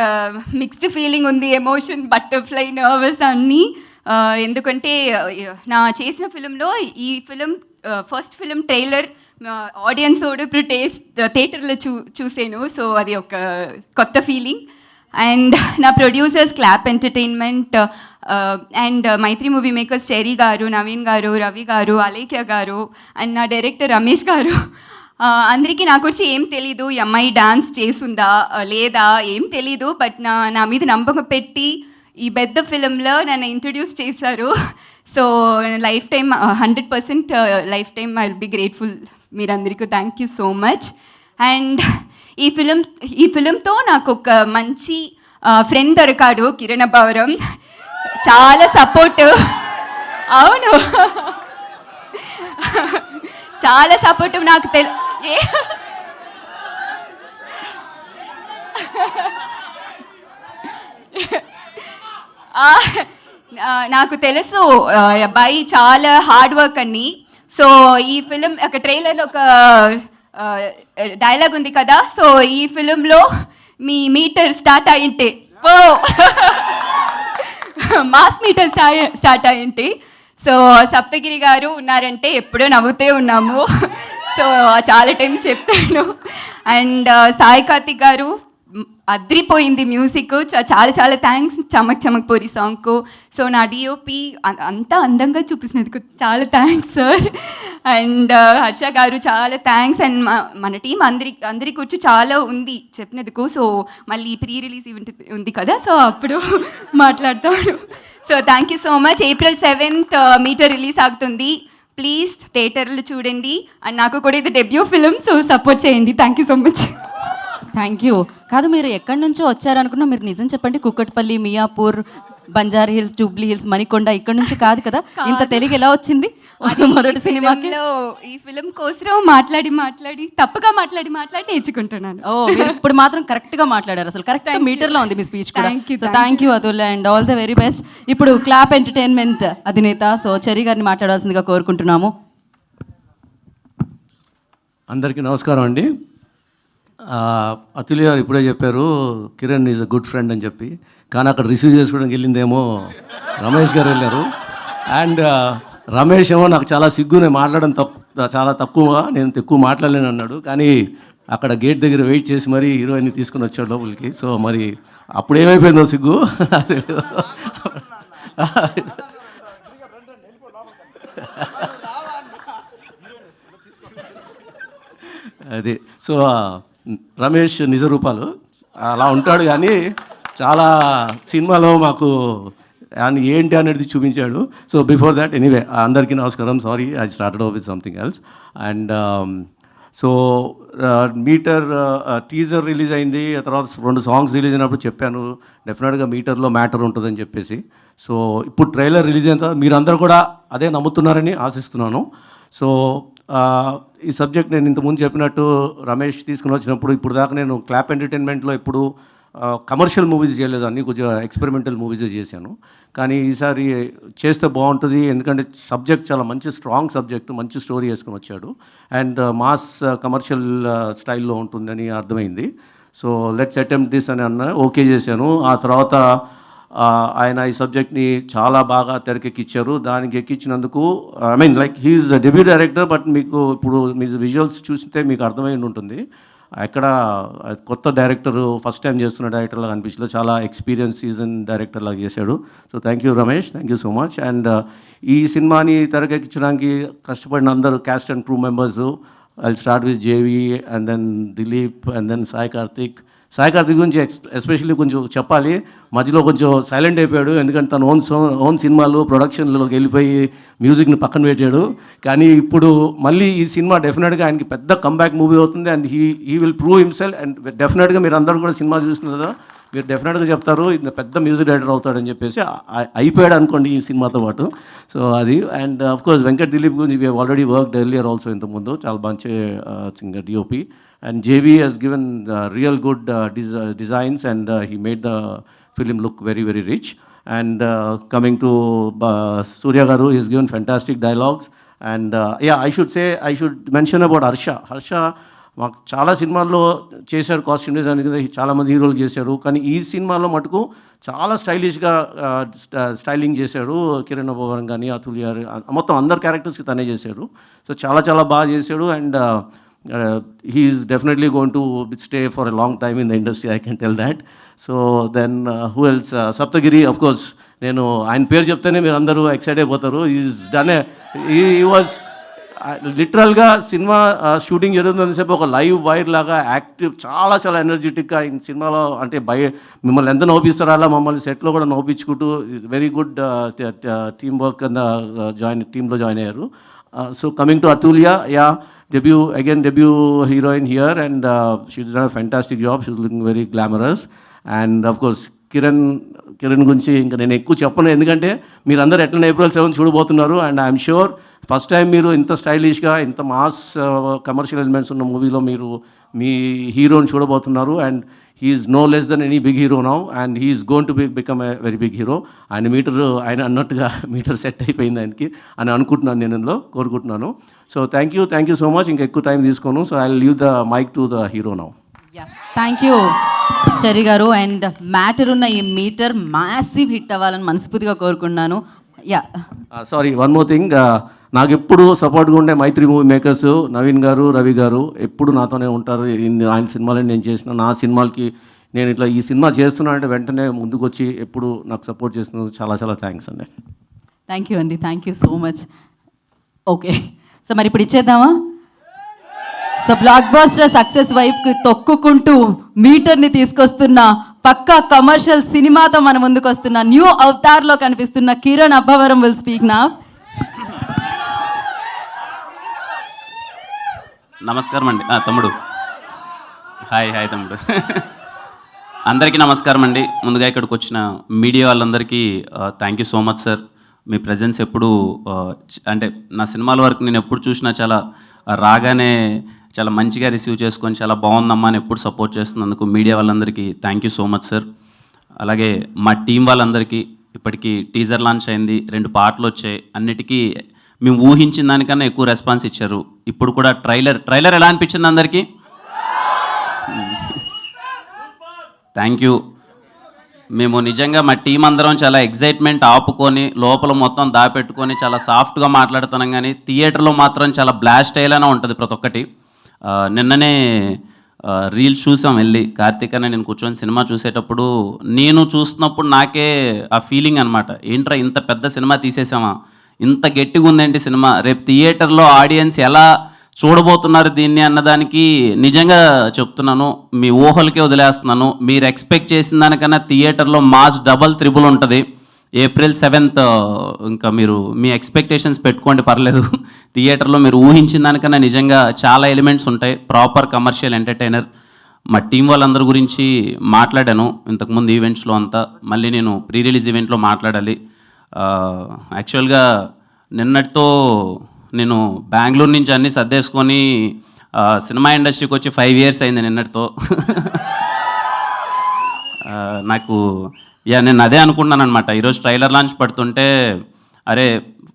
మిక్స్డ్ ఫీలింగ్ ఉంది, ఎమోషన్, బటర్ఫ్లై, నర్వస్ అన్నీ. ఎందుకంటే నా చేసిన ఫిలింలో ఈ film first film trailer audience తోడు ఇప్పుడు థియేటర్లో చూసాను. సో అది ఒక కొత్త ఫీలింగ్. అండ్ నా producers clap entertainment and Mythri movie makers Cherry garu, Naveen గారు, రవి గారు, అలేఖ్య గారు అండ్ నా డైరెక్టర్ రమేష్ గారు. అందరికీ నా గురించి ఏం తెలీదు, ఈ అమ్మాయి డాన్స్ చేస్తుందా లేదా ఏం తెలీదు. బట్ నా మీద నమ్మకం పెట్టి ఈ పెద్ద ఫిలింలో నన్ను ఇంట్రడ్యూస్ చేశారు. So life time 100% life time I will be grateful మీరందరికీ. Thank you so much. And ఈ ఫిలింతో నాకు ఒక మంచి ఫ్రెండ్ దొరికాడు, కిరణబావరం. చాలా సపోర్ట్. అవును, చాలా సపోర్టివ్. నాకు నాకు తెలుసు అబ్బాయి చాలా హార్డ్ వర్క్ అని. సో ఈ ఫిలిం ఒక ట్రైలర్లో ఒక డైలాగ్ ఉంది కదా, సో ఈ ఫిలింలో మీ మీటర్ స్టార్ట్ అయ్యింటే మాస్ మీటర్ స్టార్ట్ అయ్యింటే. సో సప్తగిరి గారు ఉన్నారంటే ఎప్పుడూ నవ్వుతూ ఉన్నాము. సో చాలా టైం చెప్తాను. అండ్ సాయి కార్తిక్ గారు అద్రిపోయింది మ్యూజిక్, చాలా చాలా థ్యాంక్స్ చమక్ చమక్ పోరి సాంగ్కు. సో నా డిఓపి అంతా అందంగా చూపించినందుకు చాలా థ్యాంక్స్ సార్. అండ్ హర్ష గారు చాలా థ్యాంక్స్. అండ్ మన టీం అందరి కూర్చు చాలా ఉంది చెప్పినందుకు. సో మళ్ళీ ప్రీ రిలీజ్ ఈవెంట్ ఉంది కదా, సో అప్పుడు మాట్లాడతాడు. So thank you so much. April 7th Meter release అవుతుంది. ప్లీజ్ థియేటర్లు చూడండి. అండ్ నాకు కూడా ఇది డెబ్యూ ఫిలిం, సో సపోర్ట్ చేయండి. Thank you so much. Thank you. కాదు, మీరు ఎక్కడి నుంచో వచ్చారనుకున్నా, మీరు నిజం చెప్పండి. Kukatpally, Miyapur, Banjara Hills, Jubilee Hills, Manikonda ఇక్కడ నుంచి కాదు కదా. ఇంత తెలుగు ఎలా వచ్చింది మొదటి సినిమాకి? ఈ ఫిలిం కోసం మాట్లాడి తప్పుగా మాట్లాడి నేర్చుకుంటున్నాను. ఓ, మీరు ఇప్పుడు మాత్రం కరెక్ట్గా మాట్లాడారు. అసలు కరెక్ట్ మీటర్లో ఉంది మీ స్పీచ్ కూడా. So thank you Atul and all the very best. ఇప్పుడు క్లాప్ ఎంటర్టైన్మెంట్ అధినేత సో చెరీ గారిని మాట్లాడాల్సిందిగా కోరుకుంటున్నాము. అందరికీ నమస్కారం అండి. అతుల్య గారు ఇప్పుడే చెప్పారు Kiran is a good friend అని చెప్పి, కానీ అక్కడ రిసీవ్ చేసుకోవడానికి వెళ్ళిందేమో రమేష్ గారు వెళ్ళారు. అండ్ రమేష్ ఏమో నాకు చాలా సిగ్గు, నేను మాట్లాడడం చాలా తక్కువ, నేను ఎక్కువ మాట్లాడలేను అన్నాడు. కానీ అక్కడ గేట్ దగ్గర వెయిట్ చేసి మరీ హీరోయిన్ని తీసుకుని వచ్చాడు లోపలికి. సో మరి అప్పుడు ఏమైపోయిందో సిగ్గు అది. సో రమేష్ నిజ రూపాలు అలా ఉంటాడు, కానీ చాలా సినిమాలో మాకు అని ఏంటి అనేది చూపించాడు. సో బిఫోర్ దాట్ ఎనీవే అందరికీ నమస్కారం. Sorry I started off with something else. And so Meter teaser release అయింది, ఆ తర్వాత 2 సాంగ్స్ రిలీజ్ అయినప్పుడు చెప్పాను డెఫినెట్గా మీటర్లో మ్యాటర్ ఉంటుందని చెప్పేసి. సో ఇప్పుడు ట్రైలర్ రిలీజ్ అయిన తర్వాత మీరందరూ కూడా అదే నమ్ముతున్నారని ఆశిస్తున్నాను. సో ఈ సబ్జెక్ట్ నేను ఇంతకుముందు చెప్పినట్టు రమేష్ తీసుకుని వచ్చినప్పుడు ఇప్పుడు దాకా నేను క్లాప్ ఎంటర్టైన్మెంట్లో ఇప్పుడు కమర్షియల్ మూవీస్ చేయలేదు, అన్నీ కొంచెం ఎక్స్పెరిమెంటల్ మూవీసే చేశాను. కానీ ఈసారి చేస్తే బాగుంటుంది, ఎందుకంటే సబ్జెక్ట్ చాలా మంచి స్ట్రాంగ్ సబ్జెక్టు, మంచి స్టోరీ వేసుకొని వచ్చాడు. అండ్ మాస్ కమర్షియల్ స్టైల్లో ఉంటుందని అర్థమైంది. సో లెట్స్ అటెంప్ట్ దిస్ అని ఓకే చేశాను. ఆ తర్వాత ఆయన ఈ సబ్జెక్ట్ని చాలా బాగా తెరకెక్కించారు. దానికి ఎక్కించినందుకు I mean like he's debut director, but మీకు ఇప్పుడు మీ విజువల్స్ చూస్తే మీకు అర్థమై ఉంటుంది. ఎక్కడ కొత్త డైరెక్టర్ ఫస్ట్ టైం చేస్తున్న డైరెక్టర్లాగా అనిపించలేదు, చాలా ఎక్స్పీరియన్స్ సీజన్ డైరెక్టర్ లాగా చేశాడు. So thank you Ramesh, thank you so much. And ఈ సినిమాని తెరకెక్కించడానికి కష్టపడిన అందరూ cast and crew members, I start with JV and then Dileep and then Sai Karthik గురించి ఎస్పెషల్లీ కొంచెం చెప్పాలి. మధ్యలో కొంచెం సైలెంట్ అయిపోయాడు, ఎందుకంటే తన ఓన్ సినిమాలు ప్రొడక్షన్లోకి వెళ్ళిపోయి మ్యూజిక్ని పక్కన పెట్టాడు. కానీ ఇప్పుడు మళ్ళీ ఈ సినిమా డెఫినెట్గా ఆయనకి పెద్ద కంబ్యాక్ మూవీ అవుతుంది. And he will prove himself. And డెఫినెట్గా మీరు అందరూ కూడా సినిమా చూస్తున్నారు కదా, మీరు డెఫినెట్గా చెప్తారు ఇది పెద్ద మ్యూజిక్ డైరెక్టర్ అవుతాడని చెప్పేసి. అయిపోయాడు అనుకోండి ఈ సినిమాతో పాటు. సో అది. And of course Venkat Dilip గురించి we already worked earlier also, ఇంతకుముందు చాలా మంచి singer DOP. And JV has given real good designs, and he made the film look very, very rich. And coming to Surya Garu, he's given fantastic dialogues. And yeah, I should mention about Harsha. మాకు చాలా సినిమాల్లో చేశారు costume design, చాలామంది హీరోలు చేశారు. కానీ ఈ సినిమాలో మటుకు చాలా స్టైలిష్గా స్టైలింగ్ చేశాడు. కిరణ్ అబ్బవరం కానీ అతుల్య మొత్తం అందరు క్యారెక్టర్స్కి తనే చేశాడు. సో చాలా చాలా బాగా చేశాడు. And he is definitely going to stay for a long time in the industry, I can tell that. So then who else? Saptagiri, of course. నేను ఆయన పేరు చెప్తేనే మీరు అందరూ ఎక్సైట్ అయిపోతారు. he was లిటరల్గా సినిమా షూటింగ్ జరుగుతున్నంతసేపు ఒక లైవ్ వైర్ లాగా యాక్టివ్, చాలా చాలా ఎనర్జెటిక్గా ఈ సినిమాలో. అంటే మిమ్మల్ని ఎంత నవ్విస్తారో అలా మమ్మల్ని సెట్లో కూడా నవ్వించుకుంటూ వెరీ గుడ్ టీమ్ వర్క్ కింద టీంలో జాయిన్ అయ్యారు. So coming to Atulya, yeah debut heroine here, and she's done a fantastic job. She's looking very glamorous. And of course Kiran గురించి ఇంకా నేను ఎక్కువ చెప్పను, ఎందుకంటే మీరు అందరూ ఎట్లా April 7 చూడబోతున్నారు. And I'm sure first time మీరు ఇంత స్టైలిష్గా ఇంత మాస్ కమర్షియల్ ఎలిమెంట్స్ ఉన్న మూవీలో మీరు మీ హీరోని చూడబోతున్నారు. And he is no less than any big hero now, and he is going to become a very big hero. ఆయన అన్నట్టుగా మీటర్ సెట్ అయిపోయింది ఆయనకి అని అనుకుంటున్నాను, నేను ఇందులో కోరుకుంటున్నాను. So thank you so much. ఇంకా ఎక్కువ టైం తీసుకోను. So I will leave the mic to the hero now. Thank you Cherry garu. And matter ఉన్న ఈ మీటర్ మ్యాసివ్ హిట్ అవ్వాలని మనస్ఫూర్తిగా కోరుకున్నాను. Yeah sorry, one more thing. నాకు ఎప్పుడు సపోర్ట్గా ఉండే మైత్రి మూవీ మేకర్స్ నవీన్ గారు, రవి గారు ఎప్పుడు నాతోనే ఉంటారు. ఆయన సినిమాలని నేను చేసిన, నా సినిమాలకి నేను ఇట్లా ఈ సినిమా చేస్తున్నా అంటే వెంటనే ముందుకు వచ్చి ఎప్పుడు నాకు సపోర్ట్ చేస్తున్నందుకు చాలా చాలా థ్యాంక్స్ అండి. థ్యాంక్ యూ అండి, thank you so much. Okay, so మరి ఇప్పుడు ఇచ్చేద్దామా? సో బ్లాక్ బాస్టర్ సక్సెస్ వైపుకి తొక్కుకుంటూ మీటర్ని తీసుకొస్తున్న పక్కా కమర్షియల్ సినిమాతో మన ముందుకు వస్తున్న న్యూ అవతార్లో కనిపిస్తున్న కిరణ్ అబ్బవరం విల్ స్పీక్ నా. నమస్కారం అండి తమ్ముడు. హాయ్ తమ్ముడు. అందరికీ నమస్కారం అండి. ముందుగా ఇక్కడికి వచ్చిన మీడియా వాళ్ళందరికీ thank you so much sir. Me presence ఎప్పుడు అంటే నా సినిమాల వరకు నేను ఎప్పుడు చూసినా చాలా రాగానే చాలా మంచిగా రిసీవ్ చేసుకొని చాలా బాగుందమ్మా అని ఎప్పుడు సపోర్ట్ చేస్తున్నందుకు మీడియా వాళ్ళందరికీ thank you so much sir. అలాగే మా టీం వాళ్ళందరికీ ఇప్పటికీ టీజర్ లాంచ్ అయింది, 2 పాటలు వచ్చాయి, అన్నిటికీ మేము ఊహించిన దానికన్నా ఎక్కువ రెస్పాన్స్ ఇచ్చారు. ఇప్పుడు కూడా ట్రైలర్ ఎలా అనిపించింది అందరికీ? Thank you. మేము నిజంగా మా టీం అందరం చాలా ఎగ్జైట్మెంట్ ఆపుకొని లోపల మొత్తం దాపెట్టుకొని చాలా సాఫ్ట్గా మాట్లాడుతున్నాం, కానీ థియేటర్లో మాత్రం చాలా బ్లాస్ట్ అయ్యేలానే ఉంటుంది ప్రతి ఒక్కటి. నిన్ననే రీల్స్ చూసాం వెళ్ళి, కార్తీక్ అనే నేను కూర్చొని సినిమా చూసేటప్పుడు నేను చూస్తున్నప్పుడు నాకే ఆ ఫీలింగ్ అనమాట, ఏంట్రా ఇంత పెద్ద సినిమా తీసేసామా, ఇంత గట్టిగా ఉందేంటి సినిమా, రేపు థియేటర్లో ఆడియన్స్ ఎలా చూడబోతున్నారు దీన్ని అన్నదానికి నిజంగా చెప్తున్నాను, మీ ఊహలకే వదిలేస్తున్నాను. మీరు ఎక్స్పెక్ట్ చేసిన దానికన్నా థియేటర్లో మాస్ డబల్ త్రిబుల్ ఉంటుంది. April 7th ఇంకా మీరు మీ ఎక్స్పెక్టేషన్స్ పెట్టుకోండి, పర్లేదు. థియేటర్లో మీరు ఊహించిన దానికన్నా నిజంగా చాలా ఎలిమెంట్స్ ఉంటాయి. Proper commercial entertainer. మా టీం వాళ్ళందరి గురించి మాట్లాడాను ఇంతకుముందు ఈవెంట్స్లో అంతా, మళ్ళీ నేను ప్రీ రిలీజ్ ఈవెంట్లో మాట్లాడాలి. యాక్చువల్గా నిన్నటితో నేను బెంగళూరు నుంచి అన్నీ సర్దేసుకొని సినిమా ఇండస్ట్రీకి వచ్చి 5 years అయింది నిన్నటితో. నాకు నేను అదే అనుకున్నాను అనమాట. ఈరోజు ట్రైలర్ లాంచ్ పడుతుంటే అరే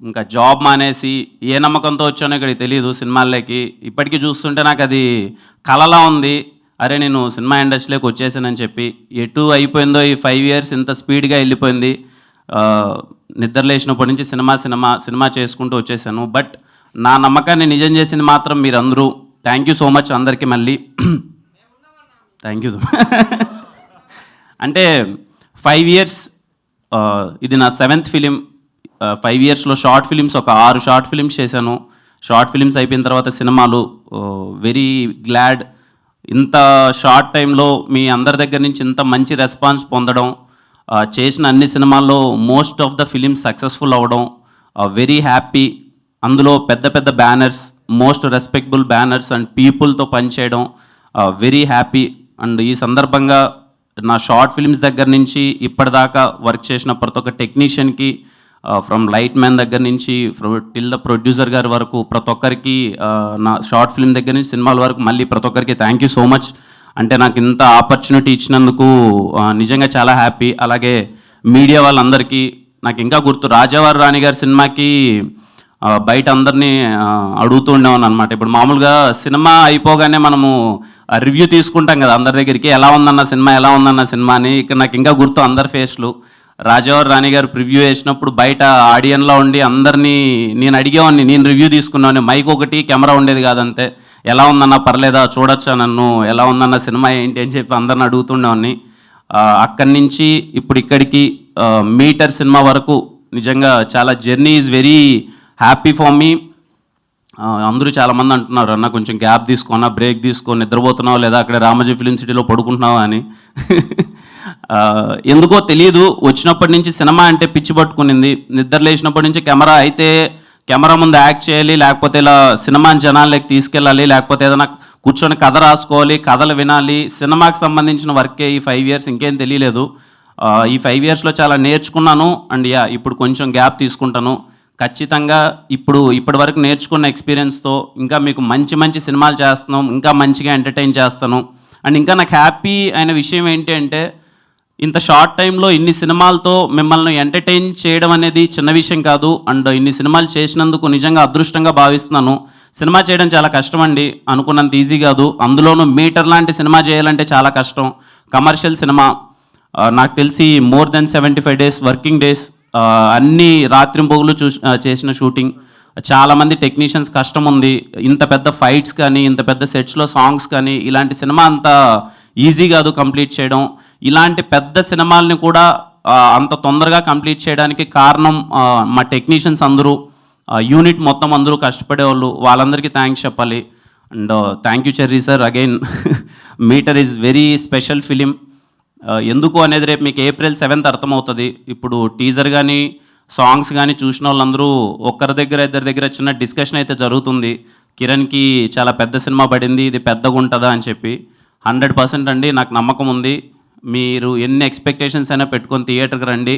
ఇంకా జాబ్ మానేసి ఏ నమ్మకంతో వచ్చానో ఇక్కడికి తెలియదు సినిమాల్లోకి. ఇప్పటికీ చూస్తుంటే నాకు అది కలలా ఉంది. అరే నేను సినిమా ఇండస్ట్రీలోకి వచ్చేసానని చెప్పి. ఎటు అయిపోయిందో ఈ 5 years ఇంత స్పీడ్గా వెళ్ళిపోయింది. నిద్ర లేచినప్పటి నుంచి సినిమా చేసుకుంటూ వచ్చేసాను. బట్ నా నమ్మకాన్ని నిజం చేసింది మాత్రం మీరందరూ. థ్యాంక్ యూ సో మచ్ అందరికీ మళ్ళీ. Thank you. అంటే 5 years ఇది నా 7th ఫిలిం. 5 yearsలో షార్ట్ ఫిలిమ్స్ ఒక 6 షార్ట్ ఫిలిమ్స్ చేశాను. షార్ట్ ఫిలిమ్స్ అయిపోయిన తర్వాత సినిమాలు. వెరీ గ్లాడ్ ఇంత షార్ట్ టైంలో మీ అందరి దగ్గర నుంచి ఇంత మంచి రెస్పాన్స్ పొందడం, చేసిన అన్ని సినిమాల్లో most of the films successful అవ్వడం, వెరీ హ్యాపీ. అందులో పెద్ద పెద్ద banners, most respectable banners and పీపుల్తో పనిచేయడం, వెరీ హ్యాపీ. అండ్ ఈ సందర్భంగా నా షార్ట్ ఫిల్మ్స్ దగ్గర నుంచి ఇప్పటిదాకా వర్క్ చేసిన ప్రతి ఒక్క టెక్నీషియన్కి, ఫ్రమ్ లైట్ మ్యాన్ దగ్గర నుంచి టిల్ ద ప్రొడ్యూసర్ గారి వరకు ప్రతి ఒక్కరికి, నా షార్ట్ ఫిల్మ్ దగ్గర నుంచి సినిమాల వరకు మళ్ళీ ప్రతి ఒక్కరికి థ్యాంక్ యూ సో మచ్. అంటే నాకు ఇంత ఆపర్చునిటీ ఇచ్చినందుకు నిజంగా చాలా హ్యాపీ. అలాగే మీడియా వాళ్ళందరికీ. నాకు ఇంకా గుర్తు, రాజావారి రాణి గారి సినిమాకి బయట అందరినీ అడుగుతూ ఉండేవాను అనమాట. ఇప్పుడు మామూలుగా సినిమా అయిపోగానే మనము రివ్యూ తీసుకుంటాం కదా అందరి దగ్గరికి, ఎలా ఉందన్న సినిమా అని. ఇక్కడ నాకు ఇంకా గుర్తు అందరి ఫేస్లు. రాజావారి రాణి గారు ప్రివ్యూ వేసినప్పుడు బయట ఆడియన్లో ఉండి అందరినీ నేను అడిగేవాడిని, నేను రివ్యూ తీసుకున్నాను. మైక్ ఒకటి, కెమెరా ఉండేది కాదంతే. ఎలా ఉందన్న, పర్లేదా, చూడొచ్చా నన్ను, ఎలా ఉందన్న సినిమా ఏంటి అని చెప్పి అందరిని అడుగుతుండేవాడిని. అక్కడి నుంచి ఇప్పుడు ఇక్కడికి మీటర్ సినిమా వరకు నిజంగా చాలా journey is very happy for me. అందరూ చాలామంది అంటున్నారు, అన్న కొంచెం గ్యాప్ తీసుకున్నా, బ్రేక్ తీసుకో, నిద్రపోతున్నావు లేదా అక్కడ రామోజీ ఫిలిం సిటీలో పడుకుంటున్నావు అని. ఎందుకో తెలియదు, వచ్చినప్పటి నుంచి సినిమా అంటే పిచ్చి పట్టుకునింది. నిద్ర లేచినప్పటి నుంచి కెమెరా ముందు యాక్ట్ చేయాలి, లేకపోతే ఇలా సినిమాని జనాల్లోకి తీసుకెళ్ళాలి, లేకపోతే ఏదైనా కూర్చొని కథ రాసుకోవాలి, కథలు వినాలి. సినిమాకి సంబంధించిన వర్కే ఈ 5 years, ఇంకేం తెలియలేదు. ఈ 5 yearsలో చాలా నేర్చుకున్నాను. అండ్ ఇప్పుడు కొంచెం గ్యాప్ తీసుకుంటాను. ఖచ్చితంగా ఇప్పటి వరకు నేర్చుకున్న ఎక్స్పీరియన్స్తో ఇంకా మీకు మంచి మంచి సినిమాలు చేస్తున్నాం, ఇంకా మంచిగా ఎంటర్టైన్ చేస్తాను. అండ్ ఇంకా నాకు హ్యాపీ అయిన విషయం ఏంటి అంటే, ఇంత షార్ట్ టైంలో ఇన్ని సినిమాలతో మిమ్మల్ని ఎంటర్టైన్ చేయడం అనేది చిన్న విషయం కాదు. అండ్ ఇన్ని సినిమాలు చేసినందుకు నిజంగా అదృష్టంగా భావిస్తున్నాను. సినిమా చేయడం చాలా కష్టం అండి, అనుకున్నంత ఈజీ కాదు. అందులోనూ మీటర్ లాంటి సినిమా చేయాలంటే చాలా కష్టం. కమర్షియల్ సినిమా నాకు తెలిసి more than 75 days working days, అన్ని రాత్రింబొగులు చేసిన షూటింగ్. చాలామంది టెక్నీషియన్స్ కష్టం ఉంది. ఇంత పెద్ద ఫైట్స్ కానీ, ఇంత పెద్ద సెట్స్లో సాంగ్స్ కానీ, ఇలాంటి సినిమా అంత ఈజీ కాదు కంప్లీట్ చేయడం. ఇలాంటి పెద్ద సినిమాల్ని కూడా అంత తొందరగా కంప్లీట్ చేయడానికి కారణం మా టెక్నీషియన్స్ అందరూ, యూనిట్ మొత్తం అందరూ కష్టపడేవాళ్ళు. వాళ్ళందరికీ థ్యాంక్స్ చెప్పాలి. And thank you Cherry sir again. Meter is very special film. ఎందుకు అనేది రేపు మీకు April 7th అర్థమవుతుంది. ఇప్పుడు టీజర్ కానీ సాంగ్స్ కానీ చూసిన వాళ్ళందరూ ఇద్దరి దగ్గర చిన్న డిస్కషన్ అయితే జరుగుతుంది. కిరణ్కి చాలా పెద్ద సినిమా పడింది, ఇది పెద్దగా ఉంటుందా అని చెప్పి. 100% అండి, నాకు నమ్మకం ఉంది. మీరు ఎన్ని ఎక్స్పెక్టేషన్స్ అయినా పెట్టుకొని థియేటర్కి రండి.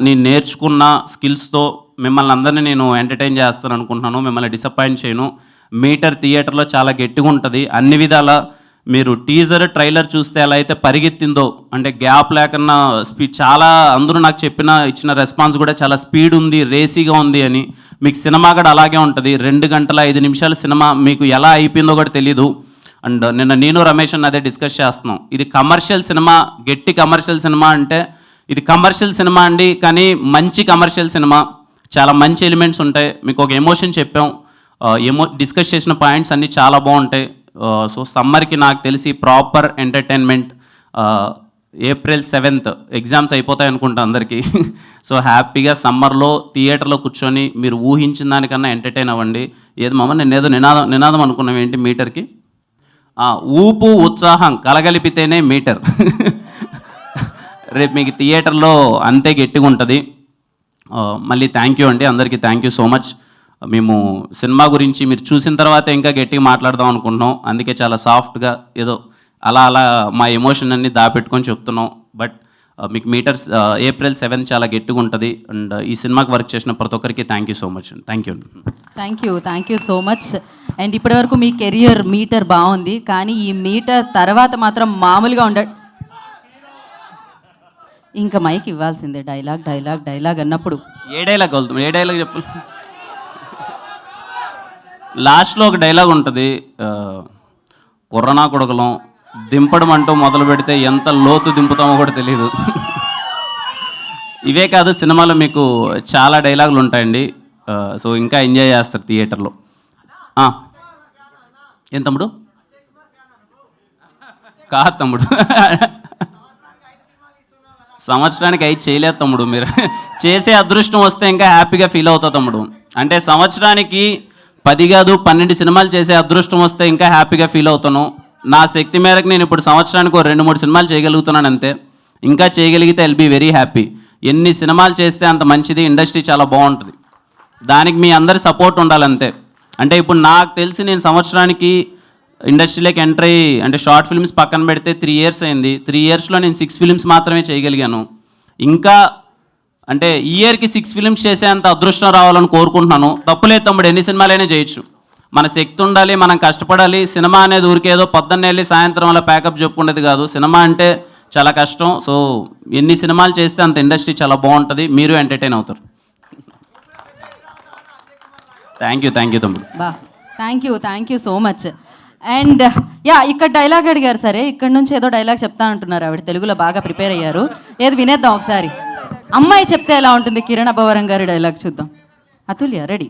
నేను నేర్చుకున్న స్కిల్స్తో మిమ్మల్ని అందరినీ నేను ఎంటర్టైన్ చేస్తాను అనుకుంటున్నాను. మిమ్మల్ని డిసప్పాయింట్ చేయను. మీటర్ థియేటర్లో చాలా గట్టిగా ఉంటుంది అన్ని విధాల. మీరు టీజర్ ట్రైలర్ చూస్తే ఎలా అయితే పరిగెత్తిందో, అంటే గ్యాప్ లేకన్నా స్పీడ్, చాలా అందరూ నాకు ఇచ్చిన రెస్పాన్స్ కూడా చాలా స్పీడ్ ఉంది, రేసీగా ఉంది అని. మీకు సినిమా కూడా అలాగే ఉంటుంది. 2 గంటల 5 నిమిషాల సినిమా మీకు ఎలా అయిపోయిందో కూడా తెలీదు. అండ్ నిన్న నేను రమేష్ అన్న అదే డిస్కస్ చేస్తున్నాం. ఇది కమర్షియల్ సినిమా, గట్టి కమర్షియల్ సినిమా అంటే ఇది కమర్షియల్ సినిమా అండి, కానీ మంచి కమర్షియల్ సినిమా. చాలా మంచి ఎలిమెంట్స్ ఉంటాయి. మీకు ఒక ఎమోషన్ చెప్పాం, డిస్కస్ చేసిన పాయింట్స్ అన్నీ చాలా బాగుంటాయి. సో సమ్మర్కి నాకు తెలిసి proper entertainment. April 7th exams అయిపోతాయి అనుకుంటా అందరికీ. సో హ్యాపీగా సమ్మర్లో థియేటర్లో కూర్చొని మీరు ఊహించిన దానికన్నా ఎంటర్టైన్ అవ్వండి. ఏది మామ నేను ఏదో నినాదం అనుకున్నాం ఏంటి మీటర్కి, ఊపు ఉత్సాహం కలగలిపితేనే మీటర్. రేపు మీకు థియేటర్లో అంతే గట్టిగా ఉంటుంది. మళ్ళీ థ్యాంక్ యూ అండి, అందరికీ థ్యాంక్ యూ సో మచ్. మేము సినిమా గురించి మీరు చూసిన తర్వాత ఇంకా గట్టిగా మాట్లాడదాం అనుకుంటున్నాం, అందుకే చాలా సాఫ్ట్గా ఏదో అలా మా ఎమోషన్ అన్ని దాపెట్టుకొని చెప్తున్నాం. బట్ మీకు మీటర్స్ April 7th చాలా గట్టిగా ఉంటుంది. అండ్ ఈ సినిమాకి వర్క్ చేసిన ప్రతి ఒక్కరికి థ్యాంక్ యూ సో మచ్ అండి. థ్యాంక్ యూ అండి. Thank you so much. And ఇప్పటివరకు మీ కెరియర్ మీటర్ బాగుంది, కానీ ఈ మీటర్ తర్వాత మాత్రం మామూలుగా ఇంకా మైక్ ఇవ్వాల్సిందే. డైలాగ్ అన్నప్పుడు ఏ డైలాగ్ చెప్పు. లాస్ట్లో ఒక డైలాగ్ ఉంటుంది, కుర్రనా కొడకలం దింపడం అంటూ మొదలు పెడితే ఎంత లోతు దింపుతామో కూడా తెలియదు. ఇవే కాదు, సినిమాలో మీకు చాలా డైలాగులు ఉంటాయండి. సో ఇంకా ఎంజాయ్ చేస్తారు థియేటర్లో. ఏం తమ్ముడు? కాదు తమ్ముడు, సంవత్సరానికి 5 చేయలేదు తమ్ముడు. మీరు చేసే అదృష్టం వస్తే ఇంకా హ్యాపీగా ఫీల్ అవుతావు తమ్ముడు. అంటే సంవత్సరానికి 10 కాదు 12 సినిమాలు చేసే అదృష్టం వస్తే ఇంకా హ్యాపీగా ఫీల్ అవుతాను. నా శక్తి మేరకు నేను ఇప్పుడు సంవత్సరానికి 2-3 సినిమాలు చేయగలుగుతున్నాను అంతే. ఇంకా చేయగలిగితే ఐల్ బీ వెరీ హ్యాపీ. ఎన్ని సినిమాలు చేస్తే అంత మంచిది, ఇండస్ట్రీ చాలా బాగుంటుంది. దానికి మీ అందరి సపోర్ట్ ఉండాలంతే. అంటే ఇప్పుడు నాకు తెలిసి నేను సంవత్సరానికి ఇండస్ట్రీలోకి ఎంటర్ అయ్యి, అంటే షార్ట్ ఫిల్మ్స్ పక్కన పెడితే 3 years అయింది. 3 yearsలో నేను 6 films మాత్రమే చేయగలిగాను. ఇంకా అంటే ఇయర్కి 6 films చేసేంత అదృష్టం రావాలని కోరుకుంటున్నాను. తప్పులేదు తమ్ముడు, ఎన్ని సినిమాలైనా చేయొచ్చు. మన శక్తి ఉండాలి, మనం కష్టపడాలి. సినిమా అనేది ఊరికేదో పొద్దున్నే వెళ్ళి సాయంత్రం అలా ప్యాకప్ చెప్పుకునేది కాదు. సినిమా అంటే చాలా కష్టం. సో ఎన్ని సినిమాలు చేస్తే అంత ఇండస్ట్రీ చాలా బాగుంటుంది, మీరు ఎంటర్టైన్ అవుతారు. థ్యాంక్ యూ తమ్ముడు. Thank you so much. And ఇక్కడ డైలాగ్ అడిగారు, సరే ఇక్కడ నుంచి ఏదో డైలాగ్ చెప్తా అంటున్నారు. ఆవిడ తెలుగులో బాగా ప్రిపేర్ అయ్యారు, ఏది వినేద్దాం ఒకసారి. అమ్మాయి చెప్తే ఎలా ఉంటుంది? కిరణ్ అబ్బవరం గారి డైలాగ్ చూద్దాం. Atulya ready?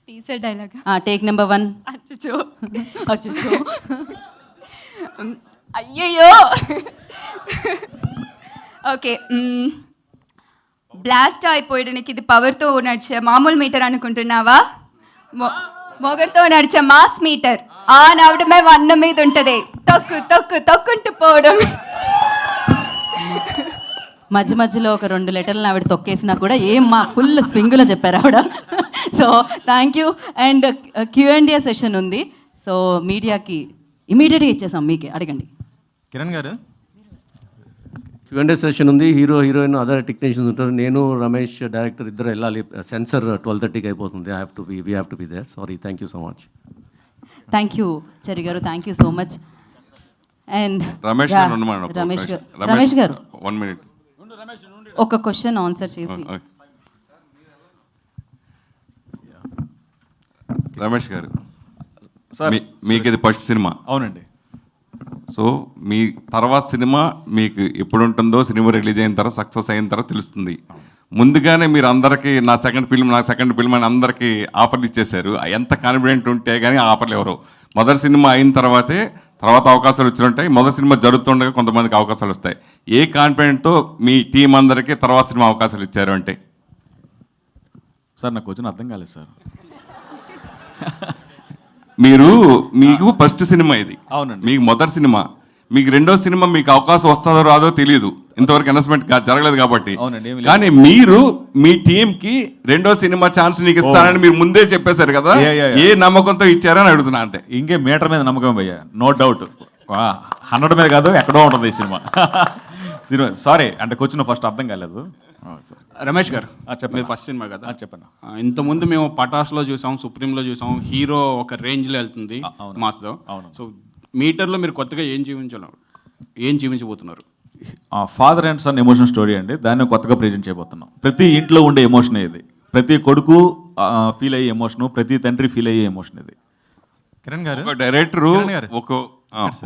Teaser dialogue. Take number 1. అచ్చో అయ్యయ్యో. ఓకే, బ్లాస్ట్ అయిపోయడానికి ఇది పవర్తో నడిచే మామూలు మీటర్ అనుకుంటున్నావా? మొగర్తో నడిచే మాస్ మీటర్. ఆ నవ్వడమే 1 మీద ఉంటుంది. తొక్కుంటూ పోవడం. మధ్యలో ఒక 2 letters ఆవిడ తొక్కేసినా కూడా మా ఫుల్ స్వింగ్లో చెప్పారు ఆవిడ. So thank you. And Q&A session ఉంది. సో మీడియాకి ఇమీడియట్గా ఇచ్చేసాం, మీకే అడగండి. కిరణ్ గారు, Q&A సెషన్ ఉంది. హీరోయిన్ అదర్ టెక్నీషియన్స్ ఉంటారు. నేను రమేష్ డైరెక్టర్ ఇద్దరు వెళ్ళాలి. సెన్సర్ 12:30కి అయిపోతుంది. We have to be there. Sorry. Thank you so much. Thank you Cherry garu, thank you so much. And Ramesh garu 1 minute ఒక క్వశ్చన్ ఆన్సర్ చేసి. రమేష్ గారు, మీకు ఇది ఫస్ట్ సినిమా? అవునండి. సో మీ తర్వాత సినిమా మీకు ఎప్పుడు ఉంటుందో, సినిమా రిలీజ్ అయిన తర్వాత సక్సెస్ అయిన తర్వాత తెలుస్తుంది. ముందుగానే మీరు అందరికీ నా సెకండ్ ఫిల్మ్ అని అందరికీ ఆఫర్లు ఇచ్చేశారు. ఎంత కాన్ఫిడెంట్ ఉంటే కానీ ఆఫర్లు ఎవరు. మొదటి సినిమా అయిన తర్వాత అవకాశాలు వచ్చినట్టాయి. మొదటి సినిమా జరుగుతుండగా కొంతమందికి అవకాశాలు వస్తాయి. ఏ కాన్ఫిడెంట్తో మీ టీం అందరికీ తర్వాత సినిమా అవకాశాలు ఇచ్చారు అంటే? సార్ నాకు వచ్చిన అర్థం కాలేదు సార్. మీకు ఫస్ట్ సినిమా ఇది. అవునండి. మీకు మొదటి సినిమా, మీకు రెండో సినిమా మీకు అవకాశం వస్తుందో రాదో తెలియదు, ఇంతవరకు అనౌన్స్మెంట్ జరగలేదు కాబట్టి. కానీ మీరు మీ టీంకి రెండో సినిమా ఛాన్స్ నీకు ఇస్తానని మీరు ముందే చెప్పేశారు కదా, ఏ నమ్మకంతో ఇచ్చారని అడుగుతున్నా అంతే. ఇంకే మీటర్ మీద నమ్మకం భయ్యా, నో డౌట్. 100 మీద కాదు, ఎక్కడో ఉంటుంది ఈ సినిమా. సారీ అంటే కూర్చున్న ఫస్ట్ అర్థం కాలేదు. రమేష్ గారు చెప్పండి. ఫస్ట్ సినిమా కదా, చెప్పండి. ఇంతకుముందు మేము పటాస్లో చూసాం, సుప్రీంలో చూసాం, హీరో ఒక రేంజ్లో వెళ్తుంది మాస్తో. సో మీటర్లో మీరు కొత్తగా ఏం జీవించబోతున్నారు? Father and son emotion story అండి, దాన్ని కొత్తగా ప్రెజెంట్ చేయబోతున్నాం. ప్రతి ఇంట్లో ఉండే ఎమోషన్ ఇది, ప్రతి కొడుకు ఫీల్ అయ్యే ఎమోషను, ప్రతి తండ్రి ఫీల్ అయ్యే ఎమోషన్ ఇది. కిరణ్ గారు, ఒక డైరెక్టరు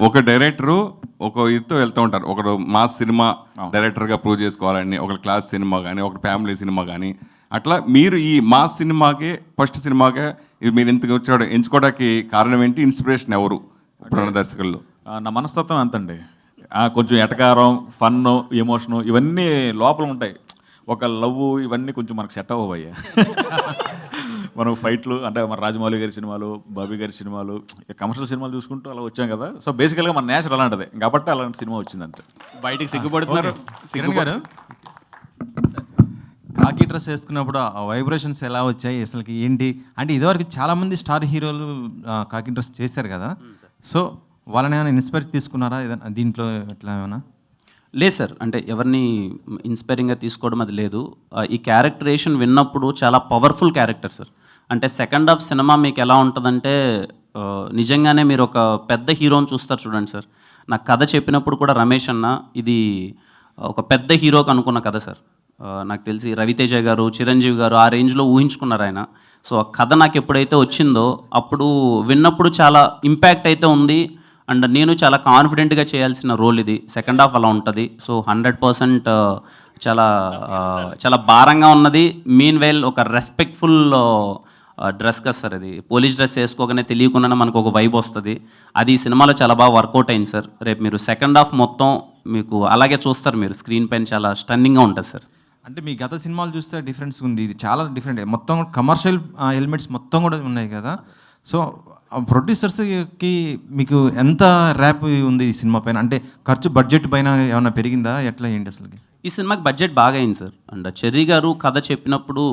ఒక డైరెక్టరు ఒక ఇదితో వెళ్తూ ఉంటారు. ఒకడు మాస్ సినిమా డైరెక్టర్గా ప్రూవ్ చేసుకోవాలని, ఒక క్లాస్ సినిమా కానీ, ఒక ఫ్యామిలీ సినిమా కానీ, అట్లా మీరు ఈ మాస్ సినిమాకే ఫస్ట్ సినిమాకే ఇది మీరు ఇంతకు వచ్చాడు ఎంచుకోవడానికి కారణం ఏంటి? ఇన్స్పిరేషన్ ఎవరు ఇప్పుడున్న దర్శకుల్లో? నా మనస్తత్వం అంతండి. కొంచెం ఎటకారం, ఫన్, ఎమోషను ఇవన్నీ లోపల ఉంటాయి. ఒక లవ్ ఇవన్నీ కొంచెం మనకు సెట్ అవ్వబోయ్యా. మనం ఫైట్లు అంటే మన రాజమౌళి గారి సినిమాలు, బాబీ గారి సినిమాలు, కమర్షియల్ సినిమాలు చూసుకుంటూ అలా వచ్చాం కదా. సో బేసికల్గా మన నేచర్ అలాంటిది కాబట్టి అలాంటి సినిమా వచ్చింది అంతే. బయటికి సిగ్గుపడుతున్నారు. కిరణ్ గారు, కాకి డ్రెస్ వేసుకున్నప్పుడు ఆ వైబ్రేషన్స్ ఎలా వచ్చాయి అసలుకి ఏంటి అంటే? ఇదివరకు చాలామంది స్టార్ హీరోలు కాకి డ్రెస్ చేశారు కదా, సో వాళ్ళని ఏమైనా ఇన్స్పైర్ తీసుకున్నారా దీంట్లో ఎట్లా ఏమైనా? లేదు సార్, అంటే ఎవరిని ఇన్స్పైరింగ్గా తీసుకోవడం అది లేదు. ఈ క్యారెక్టరేషన్ విన్నప్పుడు చాలా పవర్ఫుల్ క్యారెక్టర్ సార్. అంటే సెకండ్ హాఫ్ సినిమా మీకు ఎలా ఉంటుందంటే నిజంగానే మీరు ఒక పెద్ద హీరోని చూస్తారు చూడండి సార్. నాకు కథ చెప్పినప్పుడు కూడా రమేష్ అన్న ఇది ఒక పెద్ద హీరోకి అనుకున్న కథ సార్. నాకు తెలిసి రవితేజ గారు, చిరంజీవి గారు ఆ రేంజ్లో ఊహించుకున్నారు ఆయన. సో ఆ కథ నాకు ఎప్పుడైతే వచ్చిందో అప్పుడు విన్నప్పుడు చాలా ఇంపాక్ట్ అయితే ఉంది. అండ్ నేను చాలా కాన్ఫిడెంట్గా చేయాల్సిన రోల్ ఇది. సెకండ్ హాఫ్ అలా ఉంటుంది. సో 100% చాలా చాలా భారంగా ఉన్నది. మీన్ వైల్ ఒక రెస్పెక్ట్ఫుల్ డ్రెస్ కదా సార్. అది పోలీస్ డ్రెస్ వేసుకోగానే తెలియకుండానే మనకు ఒక వైబ్ వస్తుంది. అది ఈ సినిమాలో చాలా బాగా వర్కౌట్ అయింది సార్. రేపు మీరు సెకండ్ హాఫ్ మొత్తం మీకు అలాగే చూస్తారు. మీరు స్క్రీన్ పైన చాలా స్టన్నింగ్గా ఉంటుంది సార్. అంటే మీ గత సినిమాలు చూస్తే డిఫరెన్స్ ఉంది, ఇది చాలా డిఫరెంట్. మొత్తం కమర్షియల్ ఎలిమెంట్స్ మొత్తం కూడా ఉన్నాయి కదా. సో ప్రొడ్యూసర్స్కి మీకు ఎంత ర్యాప్ ఉంది ఈ సినిమా పైన? అంటే ఖర్చు బడ్జెట్ పైన ఏమైనా పెరిగిందా, ఎట్లా ఏంటి అసలుకి? ఈ సినిమాకి బడ్జెట్ బాగా అయింది సార్. అండ్ చెర్రీ గారు కథ చెప్పినప్పుడు,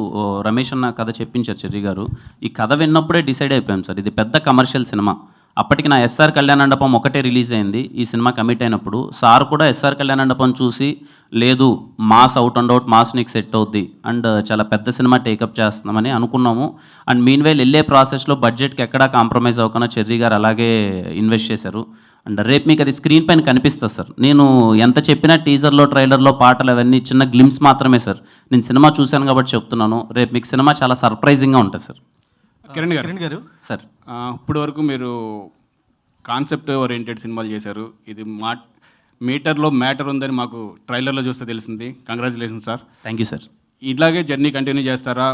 రమేష్ అన్న కథ చెప్పించారు చెర్రీ గారు. ఈ కథ విన్నప్పుడే డిసైడ్ అయిపోయాం సార్, ఇది పెద్ద కమర్షియల్ సినిమా. అప్పటికి నా ఎస్ఆర్ కళ్యాణమండపం ఒకటే రిలీజ్ అయింది. ఈ సినిమా కమిట్ అయినప్పుడు సార్ కూడా ఎస్ఆర్ కళ్యాణమండపం చూసి, లేదు mass out and out mass నీకు సెట్ అవుద్ది అండ్ చాలా పెద్ద సినిమా టేకప్ చేస్తున్నామని అనుకున్నాము. అండ్ మీన్ వైల్ వెళ్ళే ప్రాసెస్లో బడ్జెట్కి ఎక్కడా కాంప్రమైజ్ అవ్వకుండా చెర్రీ గారు అలాగే ఇన్వెస్ట్ చేశారు. అండ్ రేపు మీకు అది స్క్రీన్ పైన కనిపిస్తుంది సార్. నేను ఎంత చెప్పినా టీజర్లో, ట్రైలర్లో పాటలు అవన్నీ చిన్న గ్లిమ్స్ మాత్రమే సార్. నేను సినిమా చూశాను కాబట్టి చెప్తున్నాను. రేపు మీకు సినిమా చాలా సర్ప్రైజింగ్గా ఉంటుంది సార్. కిరణ్ గారు సార్, ఇప్పుడు వరకు మీరు కాన్సెప్ట్ ఓరియంటెడ్ సినిమాలు చేశారు. ఇది మీటర్లో మ్యాటర్ ఉందని మాకు ట్రైలర్లో చూస్తే తెలిసింది. Congratulation sir. Thank you sir. ఇలాగే జర్నీ కంటిన్యూ చేస్తారా?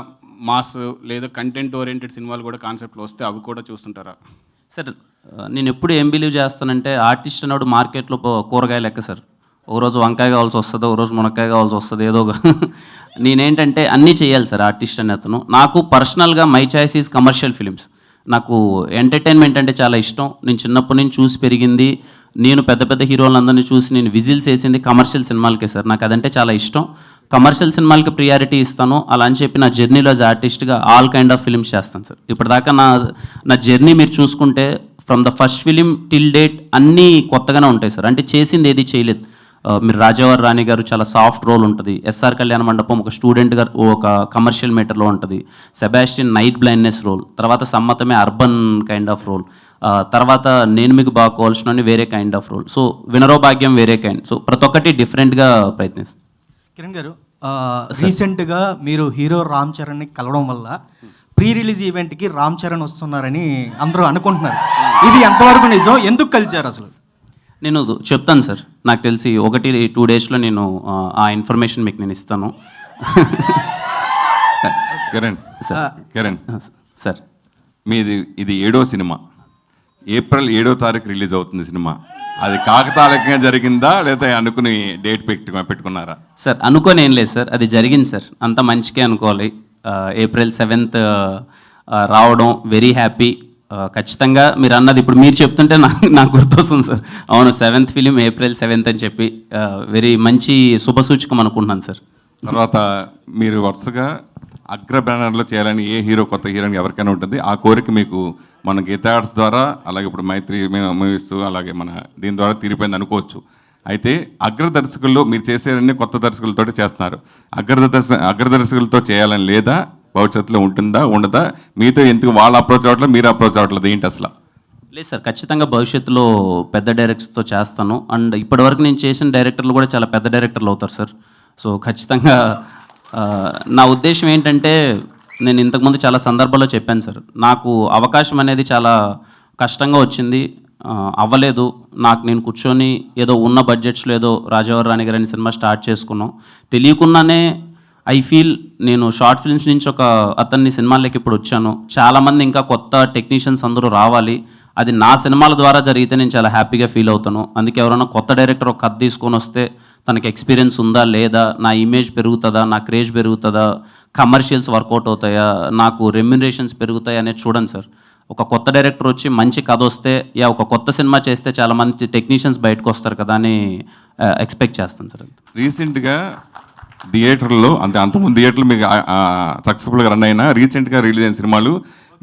మాస్ లేదా కంటెంట్ ఓరియంటెడ్ సినిమాలు కూడా కాన్సెప్ట్లో వస్తే అవి కూడా చూస్తుంటారా? సార్, నేను ఎప్పుడు ఏం బిలీవ్ చేస్తానంటే ఆర్టిస్ట్ అన్నాడు మార్కెట్లో కూరగాయ లెక్క సార్. ఓ రోజు వంకాయ కావాల్సి వస్తుంది, ఓ రోజు మునక్కాయ కావాల్సి వస్తుంది, ఏదో నేనేంటంటే అన్నీ చేయాలి సార్ ఆర్టిస్ట్ అనే అతను. నాకు పర్సనల్గా my choice is commercial films. నాకు ఎంటర్టైన్మెంట్ అంటే చాలా ఇష్టం. నేను చిన్నప్పటి నుంచి చూసి పెరిగింది. నేను పెద్ద పెద్ద హీరోలందరినీ చూసి నేను విజిల్స్ వేసింది కమర్షియల్ సినిమాలకే సార్. నాకు అదంటే చాలా ఇష్టం. కమర్షియల్ సినిమాలకి ప్రియారిటీ ఇస్తాను. అలా అని చెప్పి నా జర్నీలో యాజ్ ఆర్టిస్ట్గా ఆల్ కైండ్ ఆఫ్ ఫిల్మ్స్ చేస్తాను సార్. ఇప్పటిదాకా నా జర్నీ మీరు చూసుకుంటే from the first film till date అన్నీ కొత్తగానే ఉంటాయి సార్. అంటే చేసింది ఏది చేయలేదు. మీరు రాజావారి రాణి గారు చాలా సాఫ్ట్ రోల్ ఉంటుంది. ఎస్ఆర్ కళ్యాణ మండపం ఒక స్టూడెంట్ గారు ఒక కమర్షియల్ మీటర్లో ఉంటుంది. సెబాస్టియన్ నైట్ బ్లైండ్నెస్ రోల్, తర్వాత సమ్మతమే అర్బన్ కైండ్ ఆఫ్ రోల్, తర్వాత నేను మీకు బాగా కోల్చిన వేరే కైండ్ ఆఫ్ రోల్. సో వినరో భాగ్యం వేరే కైండ్. సో ప్రతి ఒక్కటి డిఫరెంట్గా ప్రయత్నిస్తాను. కిరణ్ గారు, రీసెంట్గా మీరు హీరో రామ్ చరణ్ని కలవడం వల్ల ప్రీ రిలీజ్ ఈవెంట్కి రామ్ చరణ్ వస్తున్నారని అందరూ అనుకుంటున్నారు. ఇది ఎంతవరకు నిజం? ఎందుకు కలిసారు అసలు? నేను చెప్తాను సార్. నాకు తెలిసి 1-2 డేస్లో నేను ఆ ఇన్ఫర్మేషన్ మీకు నేను ఇస్తాను. కిరణ్ సార్, మీది ఇది 7వ సినిమా. ఏప్రిల్ 7వ తారీఖు రిలీజ్ అవుతుంది సినిమా. అది కాకతాళీయంగా జరిగిందా లేదా అనుకుని డేట్ పెట్టుకున్నారా? సార్, అనుకోని ఏం లేదు సార్, అది జరిగింది సార్. అంత మంచికే అనుకోవాలి. ఏప్రిల్ 7th రావడం వెరీ హ్యాపీ. ఖచ్చితంగా మీరు అన్నది ఇప్పుడు మీరు చెప్తుంటే నాకు గుర్తొస్తుంది సార్. అవును, 7th ఫిలిం ఏప్రిల్ 7th అని చెప్పి వెరీ మంచి శుభసూచకం అనుకుంటున్నాను సార్. తర్వాత మీరు వరుసగా అగ్ర బ్యానర్లో చేయాలని ఏ హీరో కొత్త హీరోని ఎవరికైనా ఉంటుంది. ఆ కోరిక మీకు మన గీతా ఆర్ట్స్ ద్వారా, అలాగే ఇప్పుడు మైత్రి మూవీస్, అలాగే మన దీని ద్వారా తీరిపోయింది అనుకోవచ్చు. అయితే అగ్ర దర్శకుల్లో మీరు చేసేవన్నీ కొత్త దర్శకులతో చేస్తున్నారు. అగ్ర దర్శకులతో చేయాలని లేదా భవిష్యత్తులో ఉంటుందా ఉండదా? మీతో ఎందుకు వాళ్ళు అప్రోచ్ అవ్వట్లేదు, మీరు అప్రోచ్ అవ్వట్లేదు, ఏంటి అసలు? లేదు సార్, ఖచ్చితంగా భవిష్యత్తులో పెద్ద డైరెక్టర్స్తో చేస్తాను. అండ్ ఇప్పటివరకు నేను చేసిన డైరెక్టర్లు కూడా చాలా పెద్ద డైరెక్టర్లు అవుతారు సార్. సో ఖచ్చితంగా నా ఉద్దేశం ఏంటంటే, నేను ఇంతకుముందు చాలా సందర్భాల్లో చెప్పాను సార్, నాకు అవకాశం అనేది చాలా కష్టంగా వచ్చింది. అవ్వలేదు. నాకు నేను కూర్చొని ఏదో ఉన్న బడ్జెట్స్లో ఏదో రాజావారి రాణి గారి సినిమా స్టార్ట్ చేసుకున్నాం. తెలియకుండానే ఐ ఫీల్ నేను షార్ట్ ఫిల్మ్స్ నుంచి ఒక అతన్ని సినిమాలకి ఇప్పుడు వచ్చాను. చాలామంది ఇంకా కొత్త టెక్నీషియన్స్ అందరూ రావాలి. అది నా సినిమాల ద్వారా జరిగితే నేను చాలా హ్యాపీగా ఫీల్ అవుతాను. అందుకే ఎవరైనా కొత్త డైరెక్టర్ ఒక కథ తీసుకొని వస్తే తనకి ఎక్స్పీరియన్స్ ఉందా లేదా, నా ఇమేజ్ పెరుగుతుందా, నా క్రేజ్ పెరుగుతుందా, కమర్షియల్స్ వర్కౌట్ అవుతాయా, నాకు రెమ్యునరేషన్స్ పెరుగుతాయా అనేది చూడండి సార్. ఒక కొత్త డైరెక్టర్ వచ్చి మంచి కథ వస్తే ఒక కొత్త సినిమా చేస్తే చాలా మంది టెక్నీషియన్స్ బయటకు వస్తారు కదా అని ఎక్స్పెక్ట్ చేస్తాను సార్. రీసెంట్గా థియేటర్లో అంతకుముందు థియేటర్లు మీకు సక్సెస్ఫుల్గా రన్ అయినా రీసెంట్గా రిలీజ్ అయిన సినిమాలు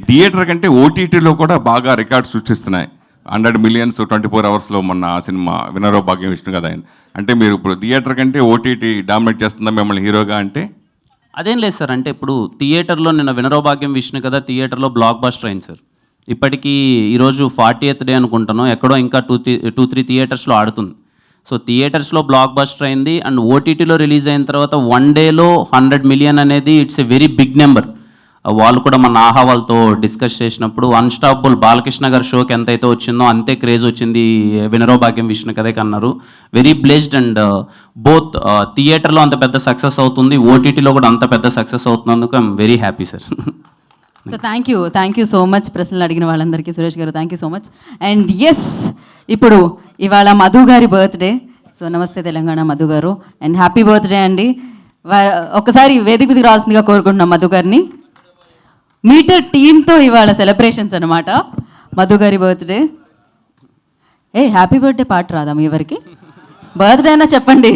థియేటర్ కంటే ఓటీటీలో కూడా బాగా రికార్డ్స్ సృష్టిస్తున్నాయి. 100 million 24 hours మొన్న ఆ సినిమా వినరో భాగ్యం విష్ణు కదా. అంటే మీరు ఇప్పుడు థియేటర్ కంటే ఓటీటీ డామినేట్ చేస్తుందా మిమ్మల్ని హీరోగా అంటే? అదేం లేదు సార్. అంటే ఇప్పుడు థియేటర్లో నిన్న వినరో భాగ్యం విష్ణు కదా థియేటర్లో బ్లాక్ బస్టర్ అయింది సార్. ఇప్పటికీ ఈరోజు 40th డే అనుకుంటాను, ఎక్కడో ఇంకా 2-3 థియేటర్స్లో ఆడుతుంది. సో థియేటర్స్లో బ్లాక్ బస్టర్ అయింది. అండ్ ఓటీటీలో రిలీజ్ అయిన తర్వాత 1 డేలో 100 million అనేది it's a very big number. వాళ్ళు కూడా మన ఆహా వాళ్ళతో డిస్కస్ చేసినప్పుడు అన్స్టాపబుల్ బాలకృష్ణ గారి షోకి ఎంతైతే వచ్చిందో అంతే క్రేజ్ వచ్చింది వినరో భాగ్యం విష్ణు కదే అన్నారు. Very blessed. అండ్ బోత్ థియేటర్లో అంత పెద్ద సక్సెస్ అవుతుంది, ఓటీటీలో కూడా అంత పెద్ద సక్సెస్ అవుతున్నందుకు I'm very happy sir. So thank you so much ప్రశ్నలు అడిగిన వాళ్ళందరికీ. Suresh garu thank you so much. And yes, ఇప్పుడు ఇవాళ మధు గారి బర్త్డే. సో నమస్తే తెలంగాణ మధు గారు, అండ్ హ్యాపీ బర్త్డే అండి. ఒకసారి వేదిక మీదకి రావాల్సిందిగా కోరుకుంటున్నాం మధు గారిని. మీటర్ టీమ్తో ఇవాళ సెలబ్రేషన్స్ అనమాట. మధు గారి బర్త్డే. హ్యాపీ బర్త్డే పాట రాదా మీ ఎవరికి? బర్త్డే అయినా చెప్పండి.